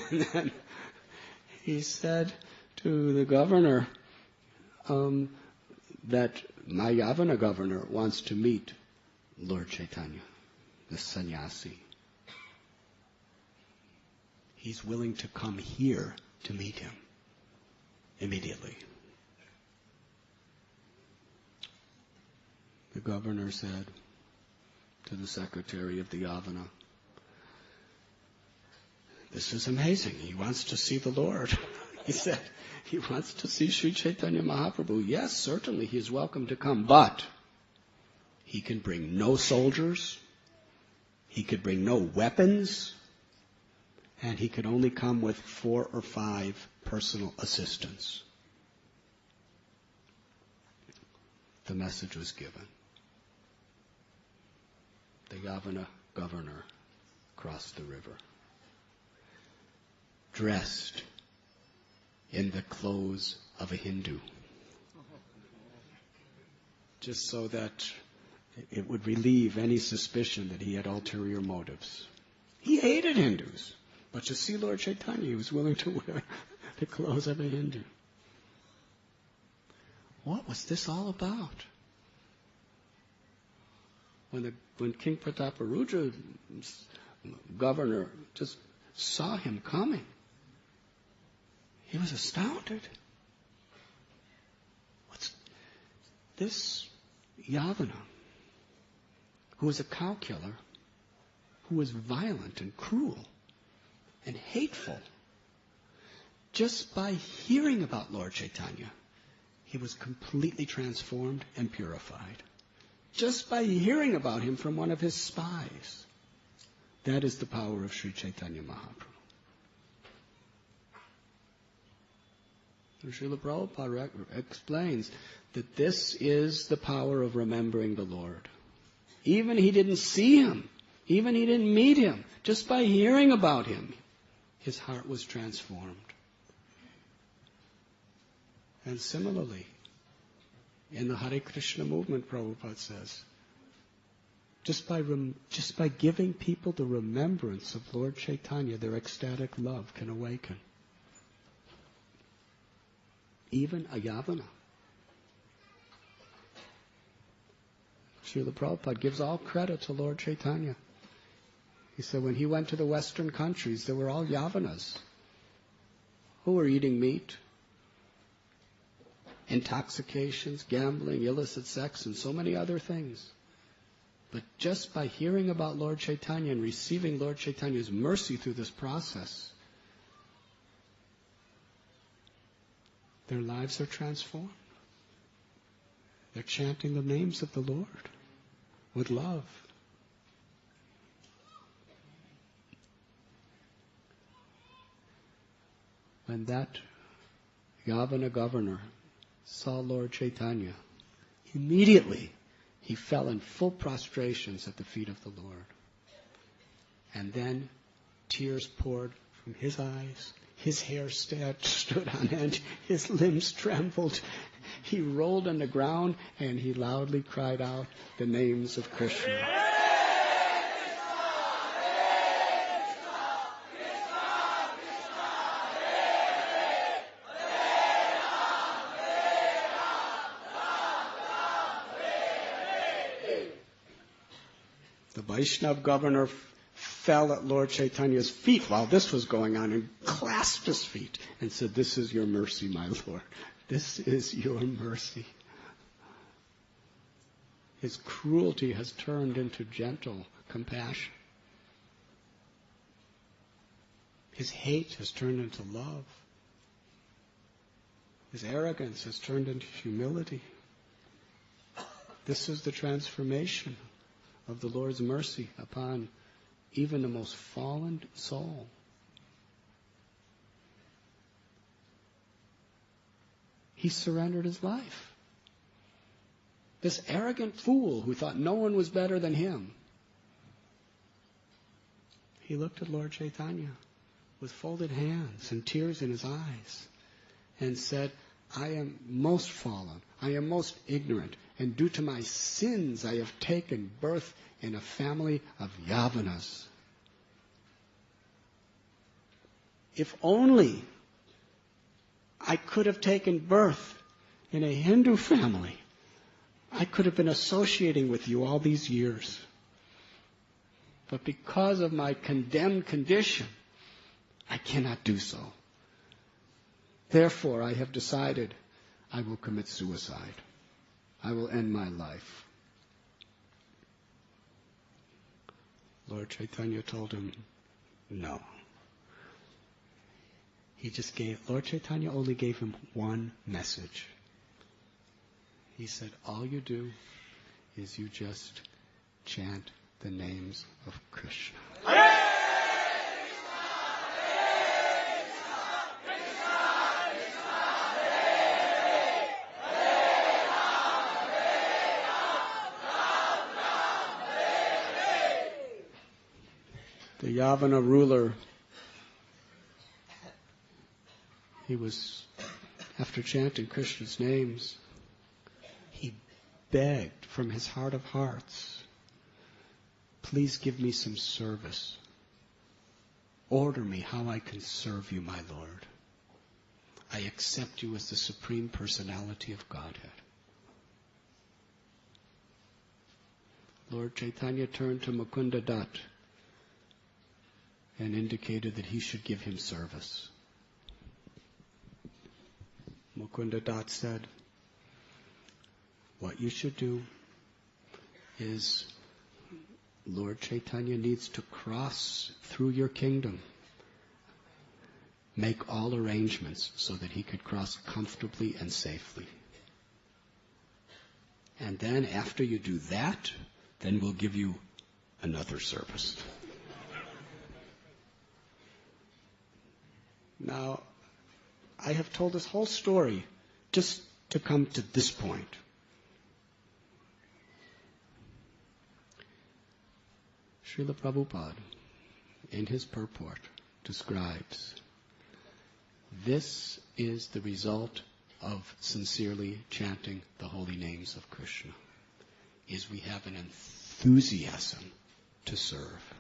And then he said to the governor that my Yavana governor wants to meet Lord Chaitanya, the sannyasi. He's willing to come here to meet him immediately. The governor said to the secretary of the Yavana, this is amazing. He wants to see the Lord. He said, he wants to see Sri Chaitanya Mahaprabhu. Yes, certainly he is welcome to come, but he can bring no soldiers, he could bring no weapons, and he could only come with 4 or 5 personal assistants. The message was given. The Yavana governor crossed the river, dressed in the clothes of a Hindu, just so that it would relieve any suspicion that he had ulterior motives. He hated Hindus, but to see Lord Chaitanya, he was willing to wear the clothes of a Hindu. What was this all about? When King Prataparudra's governor just saw him coming, he was astounded. What's this Yavana, who was a cow killer, who was violent and cruel and hateful, just by hearing about Lord Chaitanya, he was completely transformed and purified. Just by hearing about him from one of his spies. That is the power of Sri Chaitanya Mahaprabhu. Srila Prabhupada explains that this is the power of remembering the Lord. Even he didn't see him, even he didn't meet him, just by hearing about him, his heart was transformed. And similarly, in the Hare Krishna movement, Prabhupada says, just by giving people the remembrance of Lord Chaitanya, their ecstatic love can awaken. even a Yavana. Srila Prabhupada gives all credit to Lord Chaitanya. He said when he went to the Western countries, they were all Yavanas who were eating meat, intoxications, gambling, illicit sex, and so many other things. But just by hearing about Lord Chaitanya and receiving Lord Chaitanya's mercy through this process, their lives are transformed. They're chanting the names of the Lord with love. When that Yavana governor saw Lord Chaitanya, immediately he fell in full prostrations at the feet of the Lord. And then tears poured from his eyes. His hair stood on end. His limbs trembled. He rolled on the ground and he loudly cried out the names of Krishna. The Vaishnav governor fell at Lord Chaitanya's feet while this was going on and clasped his feet and said, "This is your mercy, my Lord. This is your mercy." His cruelty has turned into gentle compassion. His hate has turned into love. His arrogance has turned into humility. This is the transformation of the Lord's mercy upon even the most fallen soul. He surrendered his life. This arrogant fool who thought no one was better than him, he looked at Lord Chaitanya with folded hands and tears in his eyes and said, "I am most fallen, I am most ignorant, and due to my sins I have taken birth in a family of Yavanas. If only I could have taken birth in a Hindu family, I could have been associating with you all these years. But because of my condemned condition, I cannot do so. Therefore, I have decided I will commit suicide. I will end my life." Lord Chaitanya told him, no. Lord Chaitanya only gave him one message. He said, all you do is you just chant the names of Krishna. The Yavana ruler, he was, after chanting Krishna's names, he begged from his heart of hearts, "Please give me some service. Order me how I can serve you, my Lord. I accept you as the Supreme Personality of Godhead." Lord Chaitanya turned to Mukunda Dutt and indicated that he should give him service. Mukunda Dutt said, "What you should do is Lord Chaitanya needs to cross through your kingdom. Make all arrangements so that he could cross comfortably and safely. And then after you do that, then we'll give you another service." Now, I have told this whole story just to come to this point. Srila Prabhupada, in his purport, describes this is the result of sincerely chanting the holy names of Krishna, is we have an enthusiasm to serve.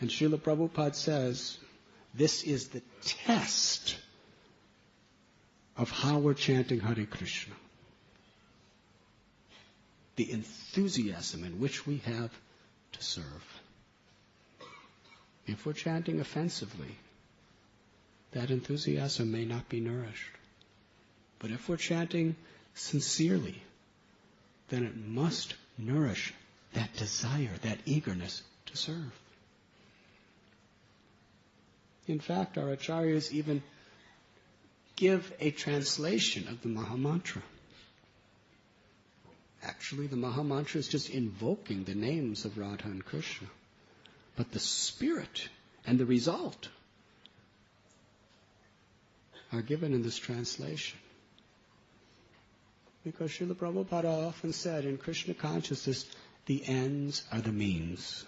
And Srila Prabhupada says, this is the test of how we're chanting Hare Krishna. The enthusiasm in which we have to serve. If we're chanting offensively, that enthusiasm may not be nourished. But if we're chanting sincerely, then it must nourish that desire, that eagerness to serve. In fact, our acharyas even give a translation of the Mahamantra. Actually, the Mahamantra is just invoking the names of Radha and Krishna. But the spirit and the result are given in this translation. Because Srila Prabhupada often said, in Krishna consciousness, the ends are the means.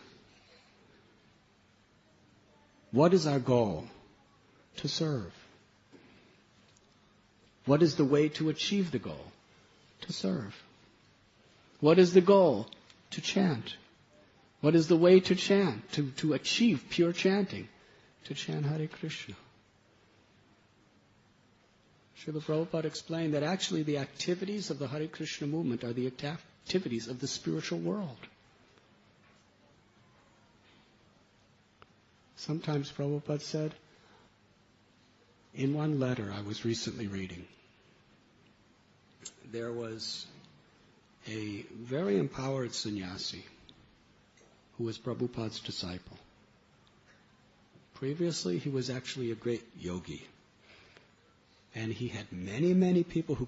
What is our goal? To serve. What is the way to achieve the goal? To serve. What is the goal? To chant. What is the way to chant? To achieve pure chanting? To chant Hare Krishna. Srila Prabhupada explained that actually the activities of the Hare Krishna movement are the activities of the spiritual world. Sometimes Prabhupada said, in one letter I was recently reading, there was a very empowered sannyasi who was Prabhupada's disciple. Previously, he was actually a great yogi. And he had many, many people who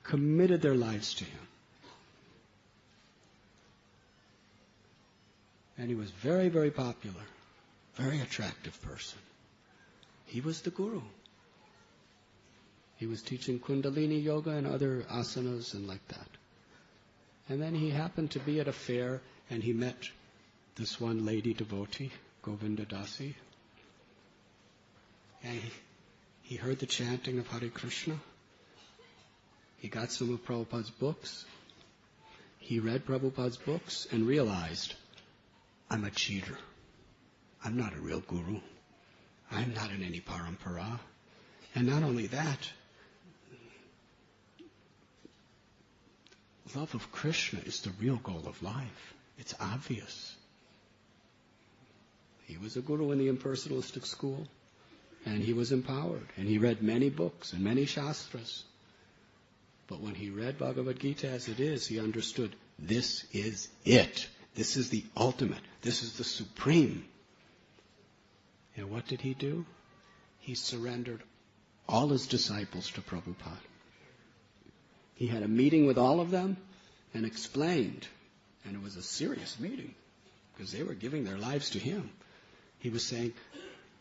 committed their lives to him. And he was very, very popular, very attractive person. He was the guru. He was teaching Kundalini Yoga and other asanas and like that. And then he happened to be at a fair and he met this one lady devotee, Govinda Dasi. And he heard the chanting of Hare Krishna. He got some of Prabhupada's books. He read Prabhupada's books and realized, I'm a cheater. I'm not a real guru. I'm not in any parampara. And not only that, love of Krishna is the real goal of life. It's obvious. He was a guru in the impersonalistic school. And he was empowered, and he read many books and many shastras. But when he read Bhagavad Gita as it is, he understood, this is it. This is the ultimate. This is the supreme. And what did he do? He surrendered all his disciples to Prabhupada. He had a meeting with all of them and explained, and it was a serious meeting, because they were giving their lives to him. He was saying,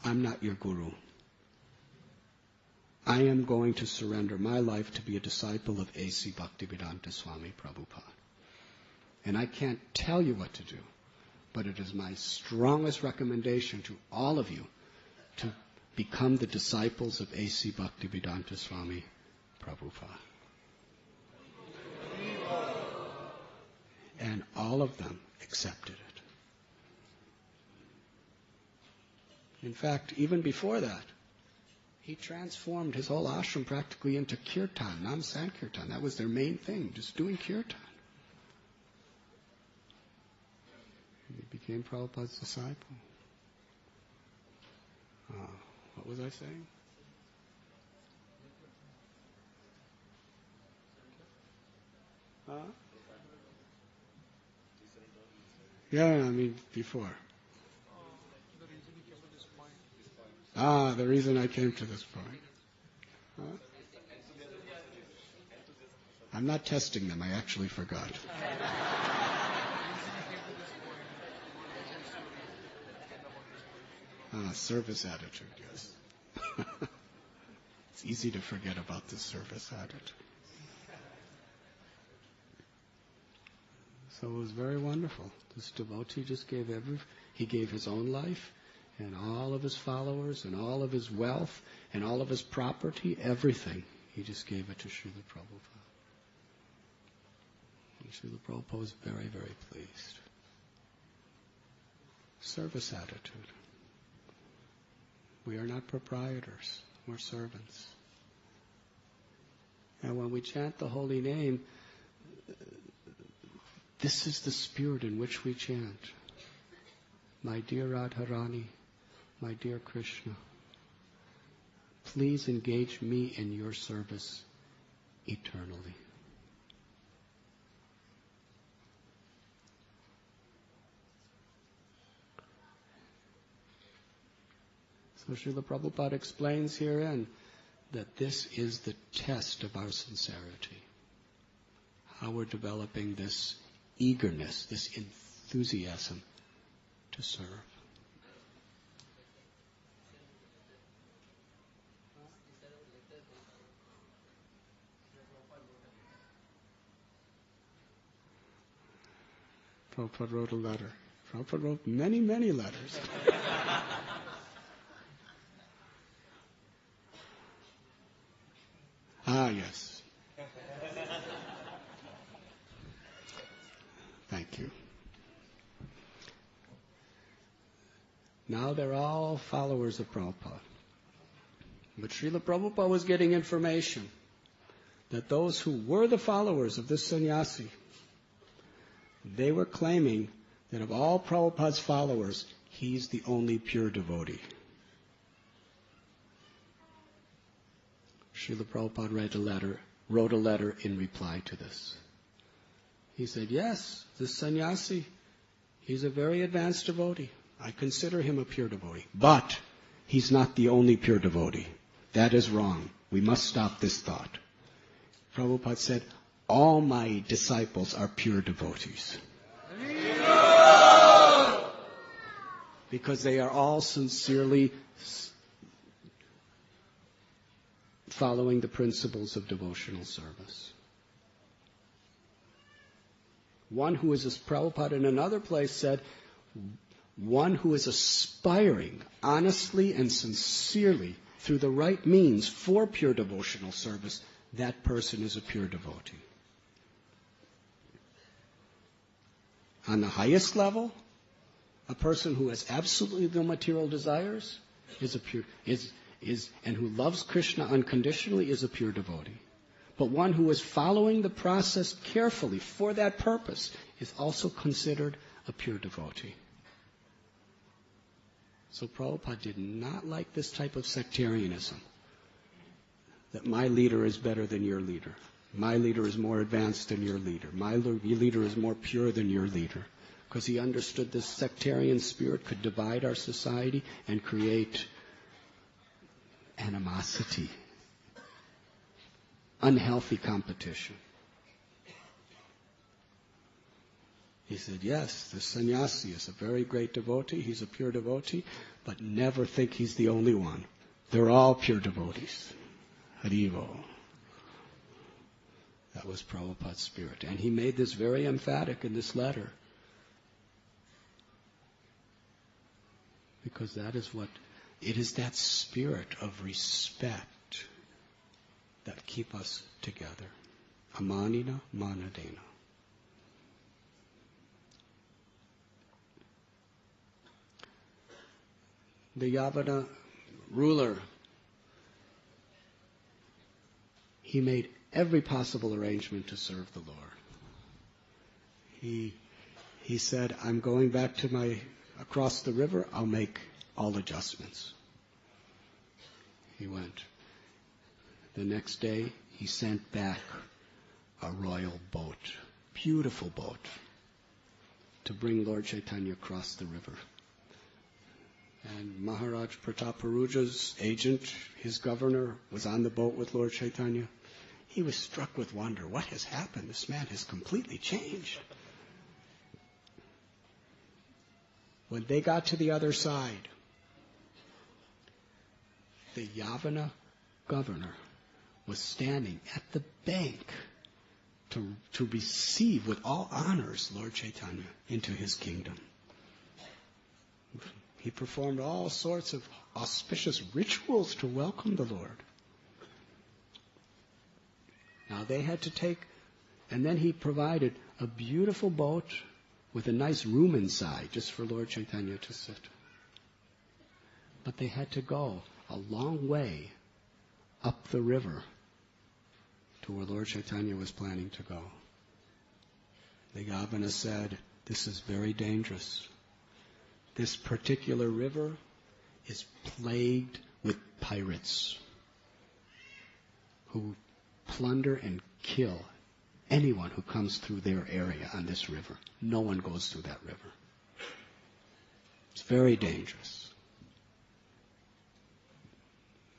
I'm not your guru. I am going to surrender my life to be a disciple of A.C. Bhaktivedanta Swami Prabhupada. And I can't tell you what to do, but it is my strongest recommendation to all of you to become the disciples of A.C. Bhaktivedanta Swami Prabhupada. And all of them accepted it. In fact, even before that, he transformed his whole ashram practically into kirtan, Nam Sankirtan. That was their main thing, just doing kirtan. And he became Prabhupada's disciple. What was I saying? Yeah, before. The reason I came to this point. I'm not testing them, I actually forgot. Service attitude, yes. It's easy to forget about the service attitude. So it was very wonderful. This devotee just gave he gave his own life, and all of his followers, and all of his wealth, and all of his property, everything. He just gave it to Srila Prabhupada. And Srila Prabhupada was very, very pleased. Service attitude. We are not proprietors. We're servants. And when we chant the holy name, this is the spirit in which we chant. My dear Radharani, my dear Krishna, please engage me in your service eternally. So Srila Prabhupada explains herein that this is the test of our sincerity. How we're developing this eagerness, this enthusiasm to serve. Prabhupada wrote a letter. Prabhupada wrote many, many letters. Yes. Thank you. Now they're all followers of Prabhupada. But Srila Prabhupada was getting information that those who were the followers of this sannyasi, they were claiming that of all Prabhupada's followers, he's the only pure devotee. Srila Prabhupada wrote a letter in reply to this. He said, yes, this sannyasi, he's a very advanced devotee. I consider him a pure devotee. But he's not the only pure devotee. That is wrong. We must stop this thought. Prabhupada said, all my disciples are pure devotees. Because they are all sincerely following the principles of devotional service. One who is, as Prabhupada in another place said, one who is aspiring honestly and sincerely through the right means for pure devotional service, that person is a pure devotee. On the highest level, a person who has absolutely no material desires and who loves Krishna unconditionally is a pure devotee. But one who is following the process carefully for that purpose is also considered a pure devotee. So Prabhupada did not like this type of sectarianism, that my leader is better than your leader. My leader is more advanced than your leader. My leader is more pure than your leader. Because he understood this sectarian spirit could divide our society and create animosity, unhealthy competition. He said, yes, the sannyasi is a very great devotee, he's a pure devotee, but never think he's the only one. They're all pure devotees. Haribo. That was Prabhupada's spirit. And he made this very emphatic in this letter. Because that is what, it is that spirit of respect that keep us together. Amanina manadena. The Yavana ruler, he made every possible arrangement to serve the Lord. He said, I'm going back to across the river, I'll make all adjustments. He went. The next day, he sent back a royal boat, beautiful boat, to bring Lord Chaitanya across the river. And Maharaj Prataparuja's agent, his governor, was on the boat with Lord Chaitanya. He was struck with wonder. What has happened? This man has completely changed. When they got to the other side, the Yavana governor was standing at the bank to receive with all honors Lord Chaitanya into his kingdom. He performed all sorts of auspicious rituals to welcome the Lord. Now they had to take, and then he provided a beautiful boat with a nice room inside just for Lord Chaitanya to sit. But they had to go a long way up the river for where Lord Chaitanya was planning to go. The governor said, "This is very dangerous. This particular river is plagued with pirates who plunder and kill anyone who comes through their area on this river. No one goes through that river. It's very dangerous."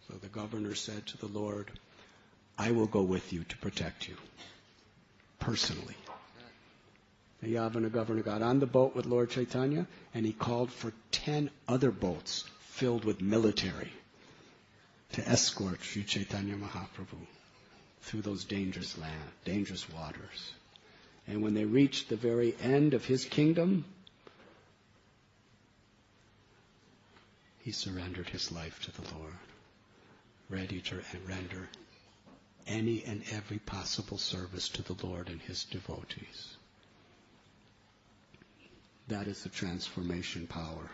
So the governor said to the Lord, "I will go with you to protect you, personally." The Yavana governor got on the boat with Lord Chaitanya, and he called for 10 other boats filled with military to escort Sri Chaitanya Mahaprabhu through those dangerous waters. And when they reached the very end of his kingdom, he surrendered his life to the Lord, ready to render any and every possible service to the Lord and his devotees. That is the transformation power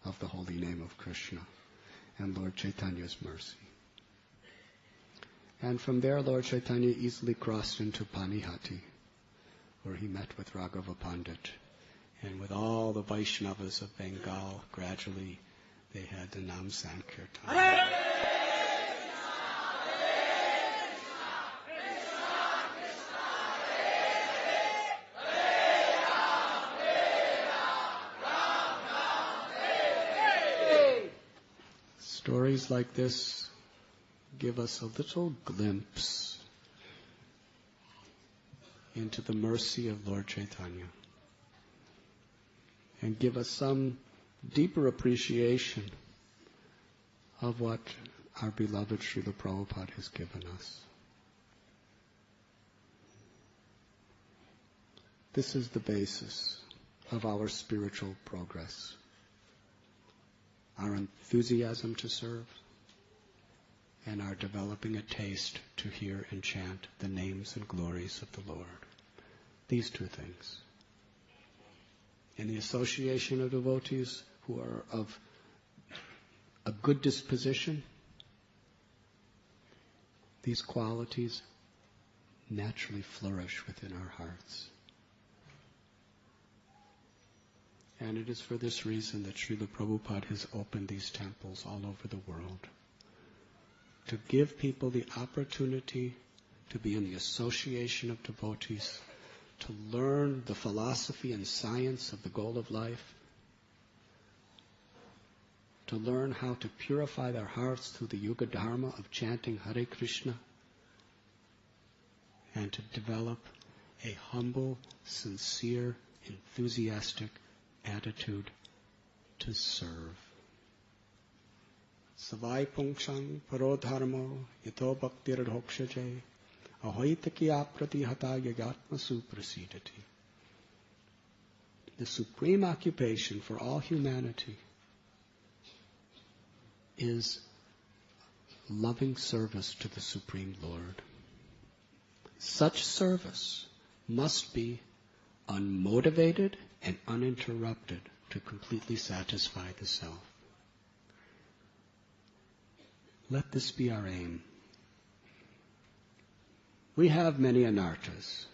of the holy name of Krishna and Lord Chaitanya's mercy. And from there, Lord Chaitanya easily crossed into Panihati, where he met with Raghava Pandit. And with all the Vaishnavas of Bengal, gradually they had the Nam Sankirtan. Stories like this give us a little glimpse into the mercy of Lord Chaitanya and give us some deeper appreciation of what our beloved Srila Prabhupada has given us. This is the basis of our spiritual progress. Our enthusiasm to serve, and our developing a taste to hear and chant the names and glories of the Lord. These two things. In the association of devotees who are of a good disposition, these qualities naturally flourish within our hearts. And it is for this reason that Srila Prabhupada has opened these temples all over the world, to give people the opportunity to be in the association of devotees, to learn the philosophy and science of the goal of life, to learn how to purify their hearts through the Yuga Dharma of chanting Hare Krishna, and to develop a humble, sincere, enthusiastic attitude to serve. Savai pungshang parodharmo yito bhaktir dhokshaje ahoitaki aprati hata yagatma suprasidati. The supreme occupation for all humanity is loving service to the Supreme Lord. Such service must be unmotivated and uninterrupted to completely satisfy the self. Let this be our aim. We have many anarthas.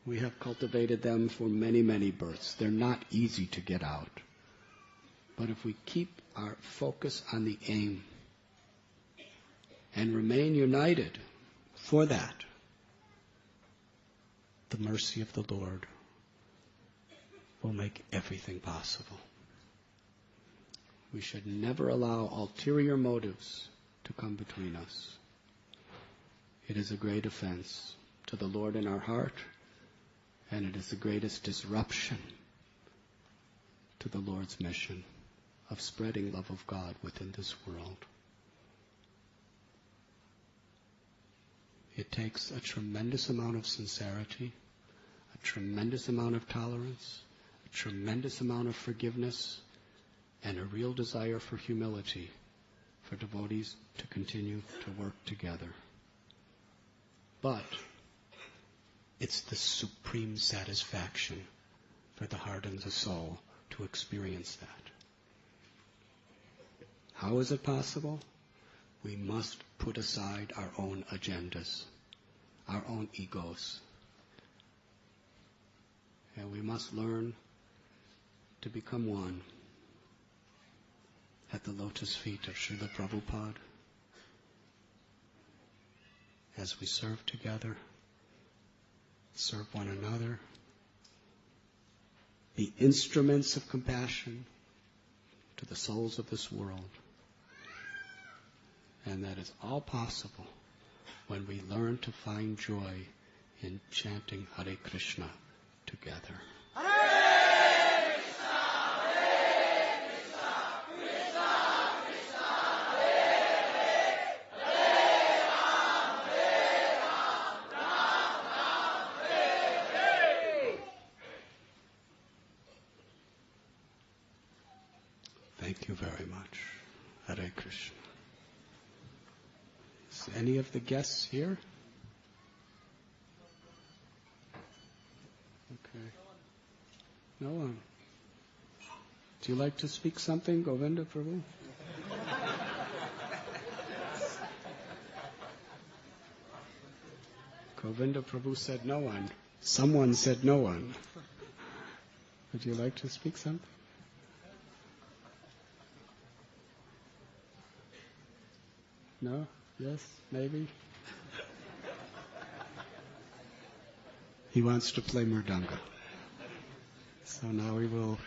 We have cultivated them for many, many births. They're not easy to get out. But if we keep our focus on the aim and remain united for that, the mercy of the Lord will make everything possible. We should never allow ulterior motives to come between us. It is a great offense to the Lord in our heart, and it is the greatest disruption to the Lord's mission of spreading love of God within this world. It takes a tremendous amount of sincerity, a tremendous amount of tolerance, a tremendous amount of forgiveness, and a real desire for humility for devotees to continue to work together. But it's the supreme satisfaction for the heart and the soul to experience that. How is it possible? we must put aside our own agendas, our own egos. And we must learn to become one at the lotus feet of Srila Prabhupada as we serve together, serve one another, be instruments of compassion to the souls of this world. And that is all possible when we learn to find joy in chanting Hare Krishna together. Hare Krishna, Hare Krishna, Krishna Krishna, Hare Hare, Hare Ram, Ram Ram, Hare Hare. Thank you very much. Hare Krishna. Is any of the guests here? Okay. No one. Do you like to speak something, Govinda Prabhu? Govinda Prabhu said no one. Someone said no one. Would you like to speak something? No? Yes? Maybe? He wants to play Mridanga. So now we will...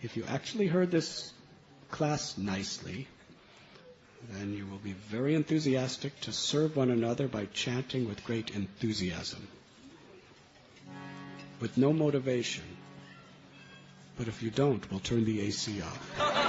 If you actually heard this class nicely, then you will be very enthusiastic to serve one another by chanting with great enthusiasm, with no motivation. But if you don't, we'll turn the AC off.